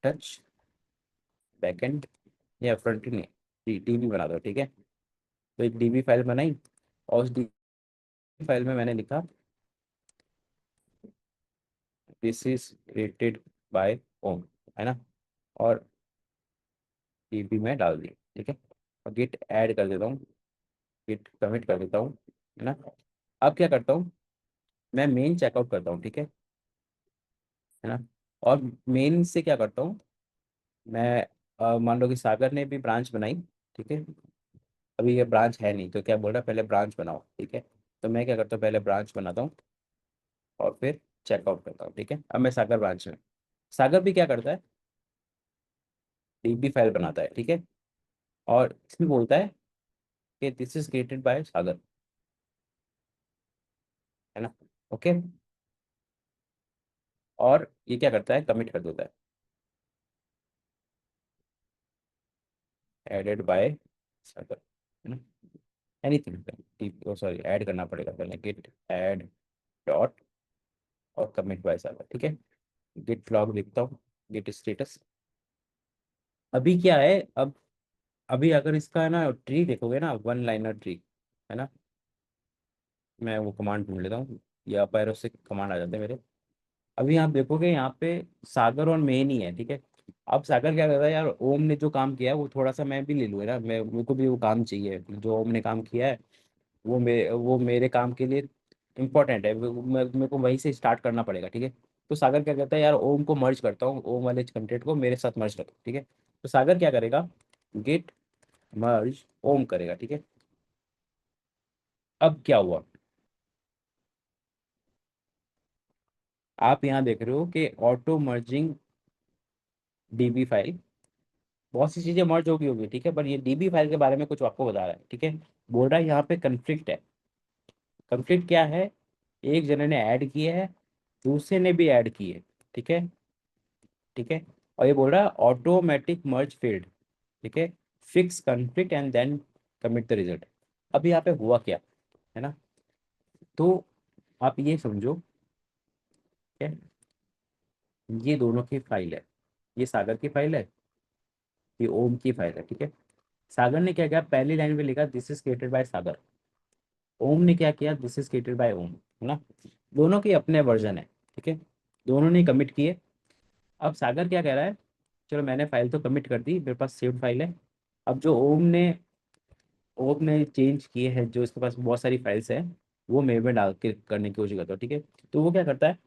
टच बैकएंड या फ्रंट नहीं, डीबी बना दो, ठीक है। तो एक डीबी फाइल बनाई, और उस डीबी फाइल में मैंने लिखा दिस इज क्रिएटेड बाय ओम, है ना, और डीबी में डाल दी, ठीक है। और गिट ऐड कर देता हूँ, गिट कमिट कर देता हूँ, है ना। अब क्या करता हूँ, मैं मेन चेकआउट करता हूँ, ठीक है ना। और मेन से क्या करता हूँ मैं, मान लो कि सागर ने भी ब्रांच बनाई, ठीक है। अभी ये ब्रांच है नहीं, तो क्या बोल रहा है, पहले ब्रांच बनाओ, ठीक है। तो मैं क्या करता हूँ, पहले ब्रांच बनाता हूँ और फिर चेकआउट करता हूँ, ठीक है। अब मैं सागर ब्रांच में, सागर भी क्या करता है, डीबी फाइल बनाता है, ठीक है। और इसमें बोलता है कि दिस इज क्रिएटेड बाय सागर, है ना, ओके। और ये क्या करता है, कमिट कर देता है, एडेड बाय सागर, है ना, एनीथिंग, सॉरी ऐड करना पड़ेगा पहले, गिट ऐड डॉट और कमिट बाय सागर, ठीक है। गिट लॉग लिखता हूँ, गिट स्टेटस। अभी क्या है, अब अभी अगर इसका है ना ट्री देखोगे ना, वन लाइनर ट्री, है ना, मैं वो कमांड ढूंढ लेता हूँ, या पैरों से कमांड आ जाते हैं मेरे। अभी आप देखोगे यहाँ पे सागर और मेन ही है, ठीक है। अब सागर क्या करता है यार, ओम ने जो काम किया है वो थोड़ा सा मैं भी ले लूँ, है ना, मैं, मेरे को भी वो काम चाहिए जो ओम ने काम किया है, वो मेरे काम के लिए इम्पोर्टेंट है, मेरे को वहीं से स्टार्ट करना पड़ेगा, ठीक है। तो सागर क्या करता है यार, ओम को मर्ज करता हूँ, ओम वाले कंटेंट को मेरे साथ मर्ज करता हूँ, ठीक है। तो सागर क्या करेगा, गेट मर्ज ओम करेगा, ठीक है। अब क्या हुआ, आप यहाँ देख रहे हो कि ऑटो मर्जिंग डीबी फाइल, बहुत सी चीजें मर्ज होगी होगी, ठीक है, पर ये डीबी फाइल के बारे में कुछ आपको बता रहा है, ठीक है। बोल रहा है यहाँ पे कन्फ्लिक्ट है। कन्फ्लिक्ट क्या है, एक जने ने ऐड किया है, दूसरे ने भी ऐड की है, ठीक है, ठीक है। और ये बोल रहा है ऑटोमेटिक मर्ज फील्ड, ठीक है, fix conflict and then commit the result. अब यहाँ पे हुआ क्या, है ना, तो आप ये समझो, क्या, ये दोनों की फाइल है, ये सागर की फाइल है, ये ओम की फाइल है, ठीक है। सागर ने क्या किया, पहली लाइन में लिखा दिस इज क्रिएटेड बाय सागर, ओम ने क्या किया, दिस इज क्रिएटेड बाय ओम, है ना। दोनों के अपने वर्जन है, ठीक है, दोनों ने कमिट किए। अब सागर क्या कह रहा है, चलो मैंने फाइल तो कमिट कर दी, मेरे पास सेव्ड फाइल है। अब जो ओम ने चेंज किए हैं, जो इसके पास बहुत सारी फाइल्स है, वो मेरे में डाल के करने की कोशिश करता हूँ, ठीक है। तो वो क्या करता है,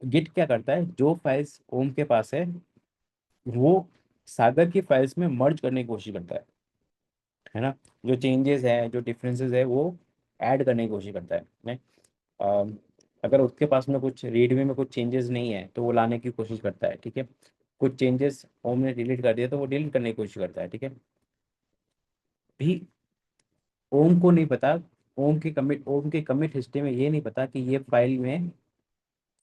गिट क्या करता है, जो फाइल्स ओम के पास है वो सागर की फाइल्स में मर्ज करने की कोशिश करता है ना। जो चेंजेस है, जो डिफरेंसेस है, वो ऐड करने की कोशिश करता है। मैं अगर उसके पास में कुछ रीडमी में कुछ चेंजेस नहीं है तो वो लाने की कोशिश करता है, ठीक है। कुछ चेंजेस ओम ने डिलीट कर दिया तो वो डिलीट करने की कोशिश करता है, ठीक है। भी ओम को नहीं पता, ओम के कमिट हिस्ट्री में ये नहीं पता कि ये फाइल में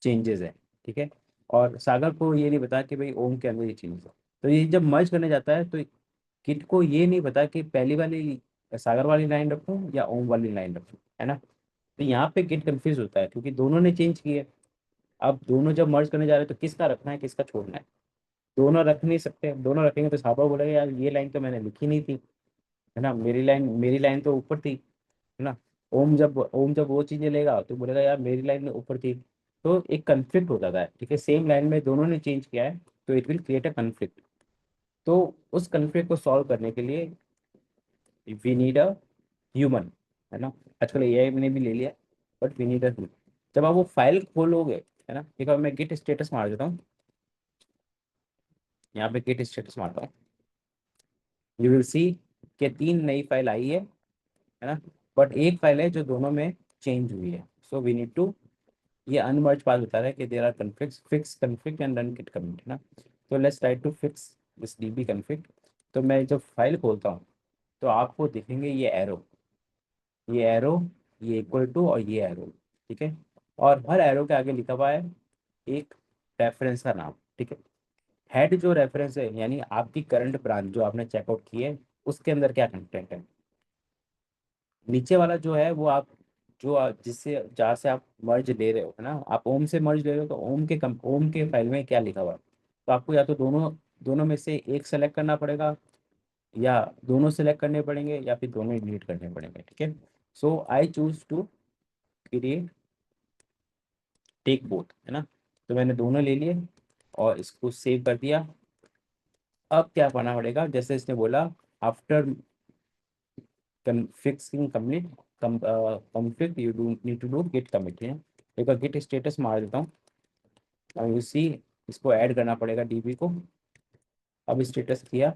चेंजेस है, ठीक है। और सागर को ये नहीं पता कि भाई ओम के अंदर ये चेंजेस है। तो ये जब मर्ज करने जाता है तो किट को ये नहीं पता कि पहली वाली सागर वाली लाइन रखूं या ओम वाली लाइन रखूं, है ना। तो यहाँ पे किट कंफ्यूज होता है क्योंकि दोनों ने चेंज किए। अब दोनों जब मर्ज करने जा रहे हैं तो किसका रखना है, किसका छोड़ना है। दोनों रख नहीं सकते, दोनों रखेंगे तो साहब बोलेगा यार ये लाइन तो मैंने लिखी नहीं थी, है ना, मेरी लाइन तो ऊपर थी, है ना। ओम जब वो चीजें लेगा तो बोलेगा यार मेरी लाइन में ऊपर थी। तो एक कन्फ्लिक्ट हो जाता है, ठीक है, सेम लाइन में दोनों ने चेंज किया है, तो it will create a conflict. तो उस कन्फ्लिक्ट को सॉल्व करने के लिए वी नीड अ ह्यूमन, है ना। आजकल एआई ने भी ले लिया, but we need a human. जब आप वो फाइल खोलोगे, है ना, एक बार मैं गिट स्टेटस मार देता हूँ, यहाँ पे गिट स्टेटस मारता हूँ, यू विल सी कि 3 नई फाइल आई है ना, बट एक फाइल है जो दोनों में चेंज हुई है। सो वी नीड टू, ये अनमर्ज पाथ बता रहा है कि there are conflicts, fix conflict and run git commit, है ना। तो let's try to fix this DB conflict. तो मैं जब फाइल खोलता हूँ तो आपको दिखेंगे ये एरो, ये इक्वल टू और ये एरो, ठीक है। और हर एरो के आगे लिखा हुआ है एक रेफरेंस का नाम, ठीक है। हेड जो रेफरेंस है यानी आपकी करंट ब्रांच जो आपने चेकआउट की है उसके अंदर क्या कंटेंट है। नीचे वाला जो है वो आप जिससे जहाँ से आप मर्ज ले रहे हो है ना, आप ओम से मर्ज ले रहे हो तो ओम के फाइल में क्या लिखा हुआ है। तो आपको या तो दोनों दोनों में से एक सेलेक्ट करना पड़ेगा, या दोनों सेलेक्ट करने पड़ेंगे, या फिर दोनों ही डिलीट करने पड़ेंगे, ठीक है। So I choose to create take both, है ना। तो मैंने दोनों ले लिए और इसको सेव कर दिया। अब क्या करना पड़ेगा, जैसे इसने बोला after fixing complete conflict you do need to do git commit है। एक गिट स्टेटस मार देता हूँ और इसी इसको ऐड करना पड़ेगा डीबी को। अब स्टेटस किया,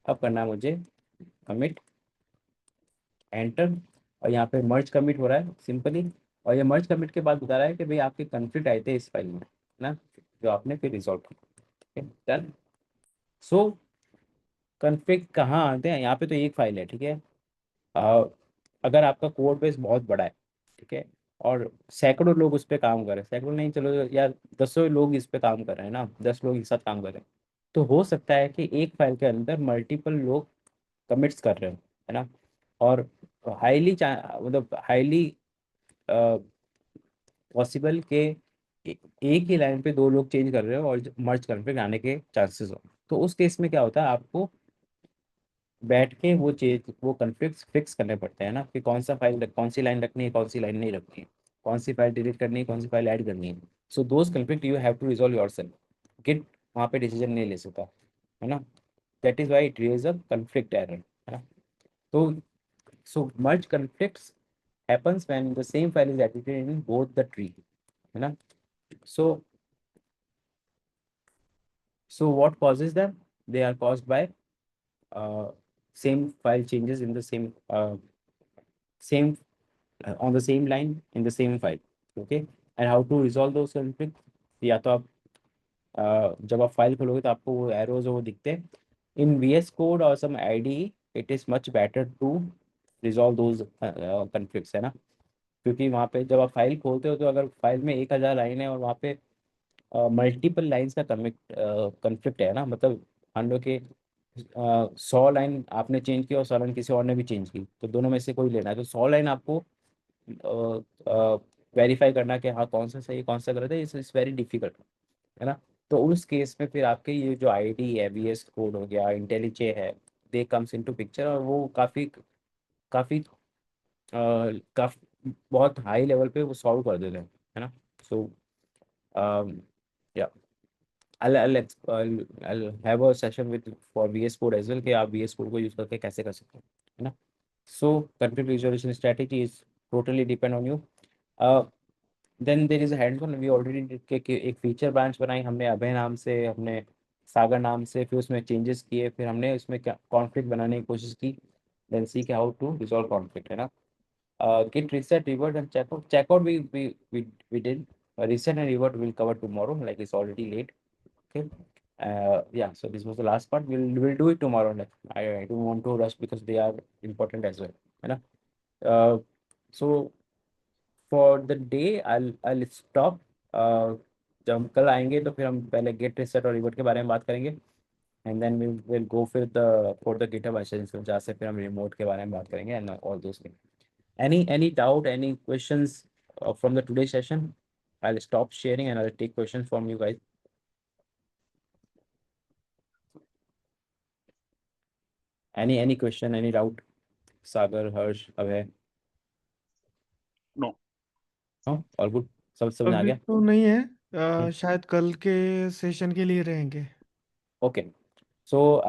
अब करना है मुझे कमिट, एंटर। और यहाँ पे मर्ज कमिट हो रहा है सिंपली। और ये मर्ज कमिट के बाद बता रहा है कि भाई आपके कन्फ्लिक्ट आए थे इस फाइल में, है ना, जो आपने फिर रिजॉल्व किया। डन। सो कन्फ्लिक्ट कहाँ आते हैं, यहाँ पे तो एक फाइल है, ठीक है। अ, अगर आपका कोड बेस बहुत बड़ा है, ठीक है, और सैकड़ों लोग उस पर काम कर रहे हैं, सैकड़ों नहीं चलो यार, दसों लोग इस पे काम कर रहे हैं ना, 10 लोग एक साथ काम कर रहे हैं, तो हो सकता है कि एक फाइल के अंदर मल्टीपल लोग कमिट्स कर रहे हो, है ना। और हाईली मतलब हाईली पॉसिबल के एक ही लाइन पे दो लोग चेंज कर रहे हो और मर्ज कन्फ्लिक्ट आने के चांसेस हो। तो उस केस में क्या होता है, आपको बैठ के वो कॉन्फ्लिक्ट फिक्स करने पड़ते हैं ना, कि कौन सा फाइल कौन सी लाइन रखनी है, कौन सी लाइन नहीं रखनी है, कौन सी फाइल डिलीट करनी है, कौन सी फाइल ऐड करनी है। So those conflict you have to resolve yourself. Git वहाँ पे डिसीजन नहीं ले सकता, है ना। That is why it raise a conflict error, है ना। तो so merge conflicts happens when the same file is executed in both the tree, है ना। so so what causes them, they are caused by uh, same file changes in the same on the same line in the same file, okay। and how to resolve those conflict, या तो आप जब आप file खोलोगे तो आपको वो arrows वो दिखते हैं इन VS कोड और some IDE। It is much better to resolve those conflicts, है ना। क्योंकि वहाँ पे जब आप फाइल खोलते हो तो अगर फाइल में 1000 लाइन है और वहाँ पे मल्टीपल लाइंस का कन्फ्लिक्ट है ना, मतलब मान लो कि 100 लाइन आपने चेंज की और 100 लाइन किसी और ने भी चेंज की, तो दोनों में से कोई लेना है, तो 100 लाइन आपको वेरीफाई करना कि हाँ कौन सा सही कौन सा गलत है, इट्स वेरी डिफिकल्ट, है ना। तो उस केस में फिर आपके ये जो ID है, VS कोड हो गया, इंटेलिजे है, दे कम्स इनटू पिक्चर, और वो काफ़ी काफ़ी काफ़ी बहुत हाई लेवल पे वो सॉल्व कर देते हैं, है ना। सो या I'll have a session with for VS Code as well कि आप VS Code को यूज़ करके कैसे कर सकते हो, है ना। So conflict resolution strategy is totally depend on you. Then there is hands on, we already एक फीचर ब्रांच बनाई हमने अभय नाम से, हमने सागर नाम से, फिर उसमें चेंजेस किए, फिर हमने उसमें क्या कॉन्फ्लिक्ट बनाने की कोशिश की। देन सी के हाउ टू रिजॉल्व कॉन्फ्लिक्ट, है ना। git reset revert and checkout we did. Reset and revert will cover tomorrow, like it's already late, okay. Yeah, so this was the last part, we'll do it tomorrow, like I don't want to rush because they are important as well, है ना। So for the day I'll stop. जब हम कल आएंगे तो फिर हम पहले गेट रीसेट और रिवर्ट के बारे में बात करेंगे, and then we will go फिर the for the GitHub essential, जहाँ से फिर हम रिमोट के बारे में बात करेंगे and all those thing. Any doubt, any questions from the today session? I'll stop sharing and I'll take questions from you guys. Any question, any doubt? Sagar, Harsh, Abhay? No. हाँ, all good, सब समझ आ अभी गया। तो नहीं है, शायद कल के सेशन के लिए रहेंगे। ओके। सो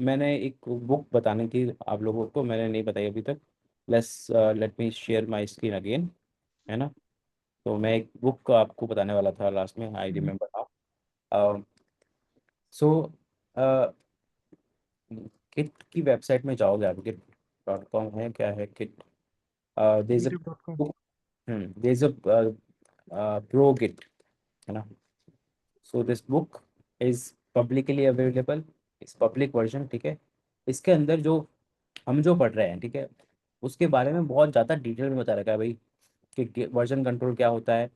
मैंने एक बुक बताने की आप लोगों को मैंने नहीं बताई अभी तक। Let me share my screen again, है ना। तो मैं एक बुक को आपको बताने वाला था लास्ट में, I hmm. Remember now. So git की वेबसाइट में जाओगे आप, git.com है क्या है git, there is a github.com। Book, there is a pro git, है ना। So this book is publicly available, इस पब्लिक वर्जन, ठीक है। इसके अंदर जो हम जो पढ़ रहे हैं, ठीक है, उसके बारे में बहुत ज़्यादा डिटेल में बता रखा है भाई कि वर्जन कंट्रोल क्या होता है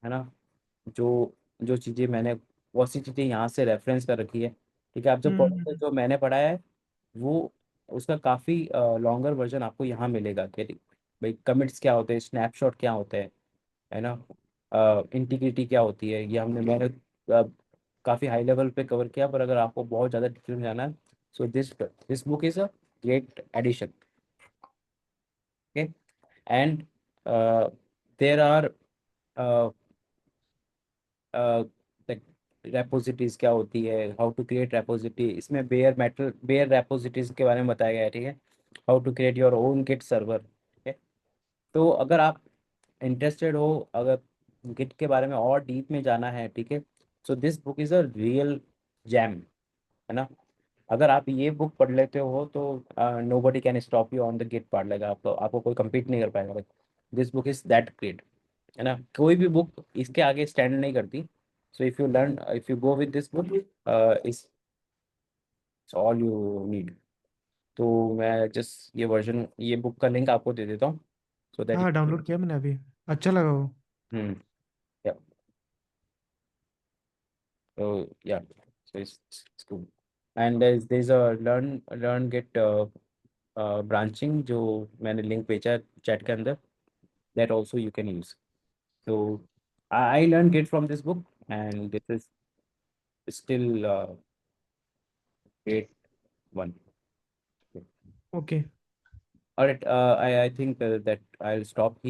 ना। जो जो चीज़ें मैंने बहुत सी चीज़ें यहाँ से रेफरेंस कर रखी है, ठीक है। आप जब पढ़ोगे, हम्म। जो मैंने पढ़ा है वो उसका काफ़ी लॉन्गर वर्जन आपको यहाँ मिलेगा कि भाई कमिट्स क्या होते हैं, स्नैपशॉट क्या होते हैं, है ना, इंटीग्रिटी क्या होती है, ये मैंने काफ़ी हाई लेवल पे कवर किया। पर अगर आपको बहुत ज़्यादा डिटेल में जाना है, so this book is a great edition, okay. And there are repositories क्या होती है, हाउ टू क्रिएट रेपोजिटरी, इसमें बेयर रेपोजिटरीज के बारे में बताया गया है, ठीक है। How to create your own git server, ठीक है। तो अगर आप इंटरेस्टेड हो, अगर गिट के बारे में और डीप में जाना है, ठीक है, so this book is a real jam, है ना। अगर आप ये बुक पढ़ लेते हो तो nobody can stop you on the git part, लगा आपको कोई compete नहीं कर पाएगा। This book is that great, है ना। कोई भी बुक इसके आगे स्टैंड नहीं करती। So if you go with this book, is all you need. तो मैं जस्ट ये बुक का लिंक आपको दे देता हूँ, सो दैट हाँ, डाउनलोड किया मैंने अभी। अच्छा लगा वो। हम्म, या, तो या, so it's cool. And there's a learn get branching जो मैंने लिंक भेजा चैट के अंदर, that also you can use. So I learned Git from this book, and this is still great one. Okay. All right, I think that I'll stop here.